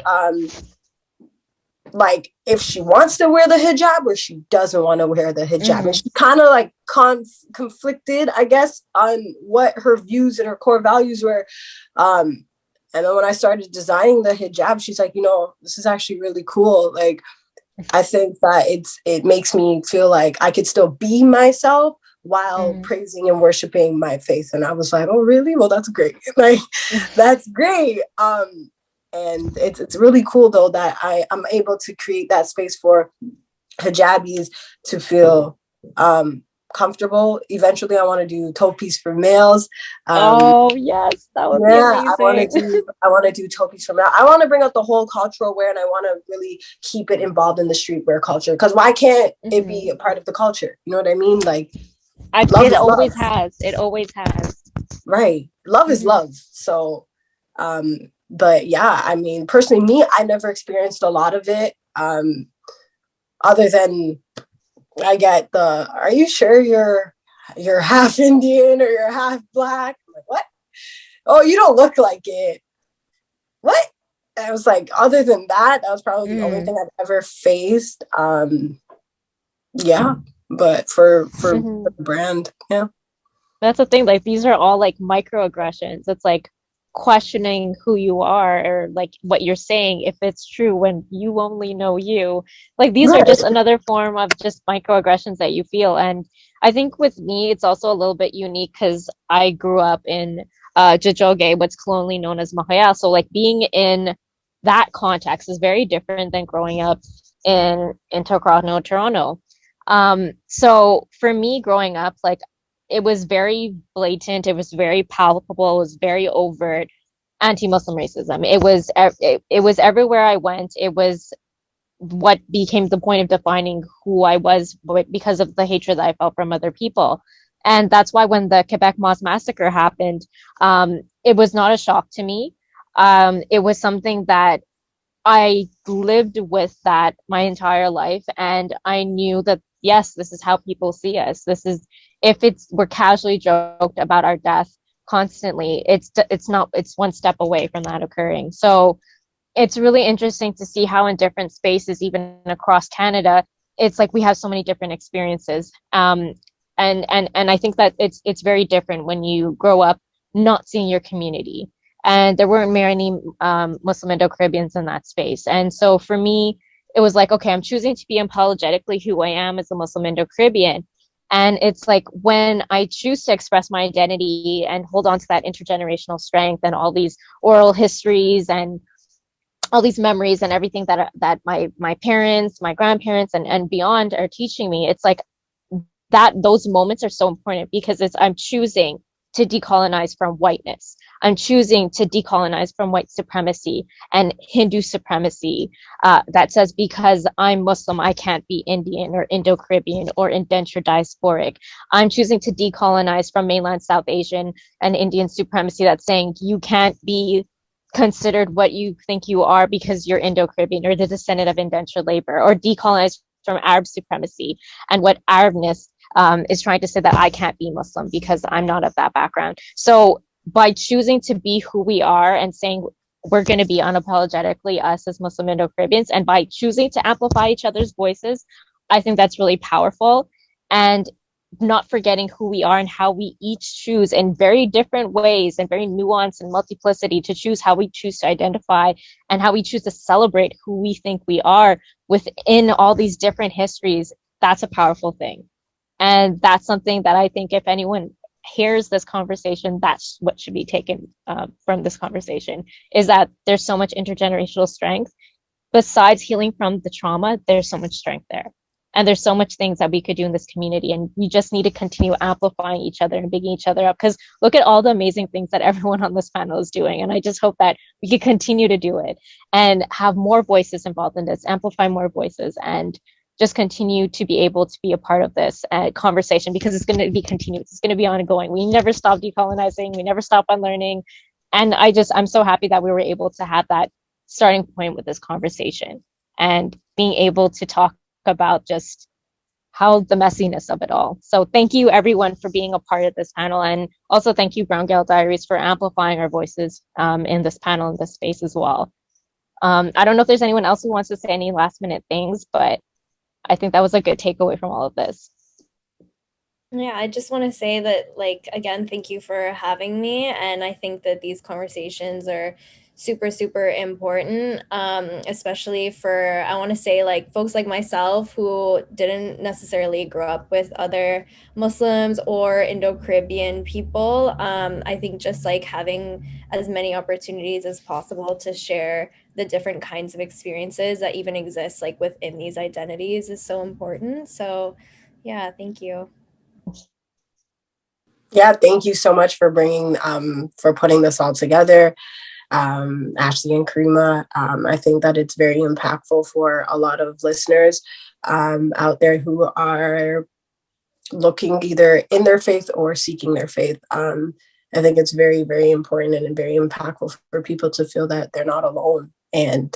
like, if she wants to wear the hijab or she doesn't want to wear the hijab. And she kind of like conflicted, I guess, on what her views and her core values were. And then when I started designing the hijab, she's like, you know, this is actually really cool. Like, I think that it makes me feel like I could still be myself while praising and worshiping my faith. And I was like, oh, really? Well, that's great. Like, that's great. And it's really cool, though, that I'm able to create that space for hijabis to feel comfortable. Eventually, I want to do toe piece for males. Oh, yes, that would be amazing. I want to do toe piece for males. I want to bring out the whole cultural wear, and I want to really keep it involved in the streetwear culture. Because why can't it be a part of the culture? You know what I mean? Like, it always has. It always has. Right. Love is love. So, but yeah, I mean, personally, me, I never experienced a lot of it. Other than I get are you sure you're half Indian or you're half Black? I'm like, what? Oh, you don't look like it. What? And I was like, other than that was probably the only thing I've ever faced. Yeah, but for the brand, yeah. That's the thing. Like, these are all like microaggressions. It's like questioning who you are, or like what you're saying, if it's true when you only know you. Like, these are just another form of just microaggressions that you feel. And I think with me, it's also a little bit unique because I grew up in Jajoge, what's colonially known as Mahaya. So like, being in that context is very different than growing up in Toronto. So for me, growing up, like, it was very blatant. It was very palpable. It was very overt anti-Muslim racism. It was everywhere I went. It was what became the point of defining who I was because of the hatred that I felt from other people. And that's why when the Quebec Mosque massacre happened, it was not a shock to me. It was something that I lived with that my entire life, and I knew that yes, this is how people see us. This is if we're casually joked about our death constantly, it's not it's one step away from that occurring. So it's really interesting to see how in different spaces, even across Canada, it's like we have so many different experiences. And I think that it's very different when you grow up not seeing your community. And there weren't many Muslim Indo-Caribbeans in that space. And so for me, it was like, okay, I'm choosing to be unapologetically who I am as a Muslim Indo-Caribbean. And it's like when I choose to express my identity and hold on to that intergenerational strength and all these oral histories and all these memories and everything that my parents, my grandparents, and beyond are teaching me, it's like that those moments are so important because I'm choosing to decolonize from whiteness. I'm choosing to decolonize from white supremacy and Hindu supremacy that says because I'm Muslim, I can't be Indian or Indo-Caribbean or indentured diasporic. I'm choosing to decolonize from mainland South Asian and Indian supremacy that's saying you can't be considered what you think you are because you're Indo-Caribbean or the descendant of indentured labor, or decolonized from Arab supremacy and what Arabness is trying to say that I can't be Muslim because I'm not of that background. So by choosing to be who we are and saying we're going to be unapologetically us as Muslim Indo-Caribbeans, and by choosing to amplify each other's voices, I think that's really powerful. And not forgetting who we are and how we each choose in very different ways and very nuanced and multiplicity to choose how we choose to identify and how we choose to celebrate who we think we are within all these different histories. That's a powerful thing. And that's something that I think if anyone hears this conversation, that's what should be taken from this conversation, is that there's so much intergenerational strength. Besides healing from the trauma, there's so much strength there. And there's so much things that we could do in this community. And we just need to continue amplifying each other and bigging each other up. Because look at all the amazing things that everyone on this panel is doing. And I just hope that we can continue to do it and have more voices involved in this, amplify more voices, and just continue to be able to be a part of this conversation, because it's going to be continuous. It's going to be ongoing. We never stop decolonizing. We never stop unlearning. And I'm so happy that we were able to have that starting point with this conversation and being able to talk about just how the messiness of it all. So thank you everyone for being a part of this panel. And also thank you Brown Gyal Diaries for amplifying our voices in this panel, in this space as well. I don't know if there's anyone else who wants to say any last minute things, but I think that was a good takeaway from all of this. Yeah, I just want to say that, like, again, thank you for having me. And I think that these conversations are super, super important, especially for, I want to say, like, folks like myself who didn't necessarily grow up with other Muslims or Indo-Caribbean people. I think just like having as many opportunities as possible to share the different kinds of experiences that even exist like within these identities is so important. So yeah, thank you. Yeah, thank you so much for for putting this all together, Ashley and Karimah. I think that it's very impactful for a lot of listeners out there who are looking either in their faith or seeking their faith. I think it's very, very important and very impactful for people to feel that they're not alone. And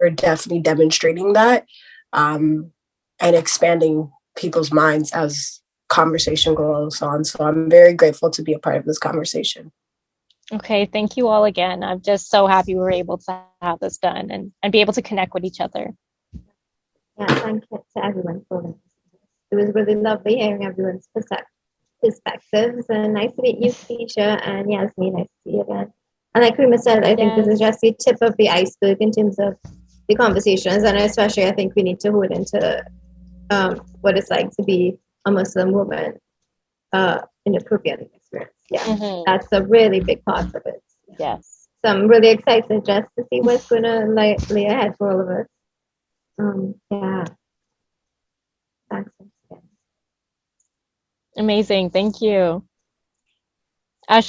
you're definitely demonstrating that and expanding people's minds as conversation goes on. So I'm very grateful to be a part of this conversation. Okay, thank you all again. I'm just so happy we were able to have this done and be able to connect with each other. Yeah, thank you to everyone for this. It was really lovely hearing everyone's perspectives, and nice to meet you, Khadejah, and Yazmeen, nice to see you again. And like Karimah said, I think this is just the tip of the iceberg in terms of the conversations, and especially I think we need to hold into what it's like to be a Muslim woman in the Caribbean experience. Yeah, that's a really big part of it. Yes. So I'm really excited just to see what's going to lay ahead for all of us. Yeah. Thanks. Amazing. Thank you. Ashley.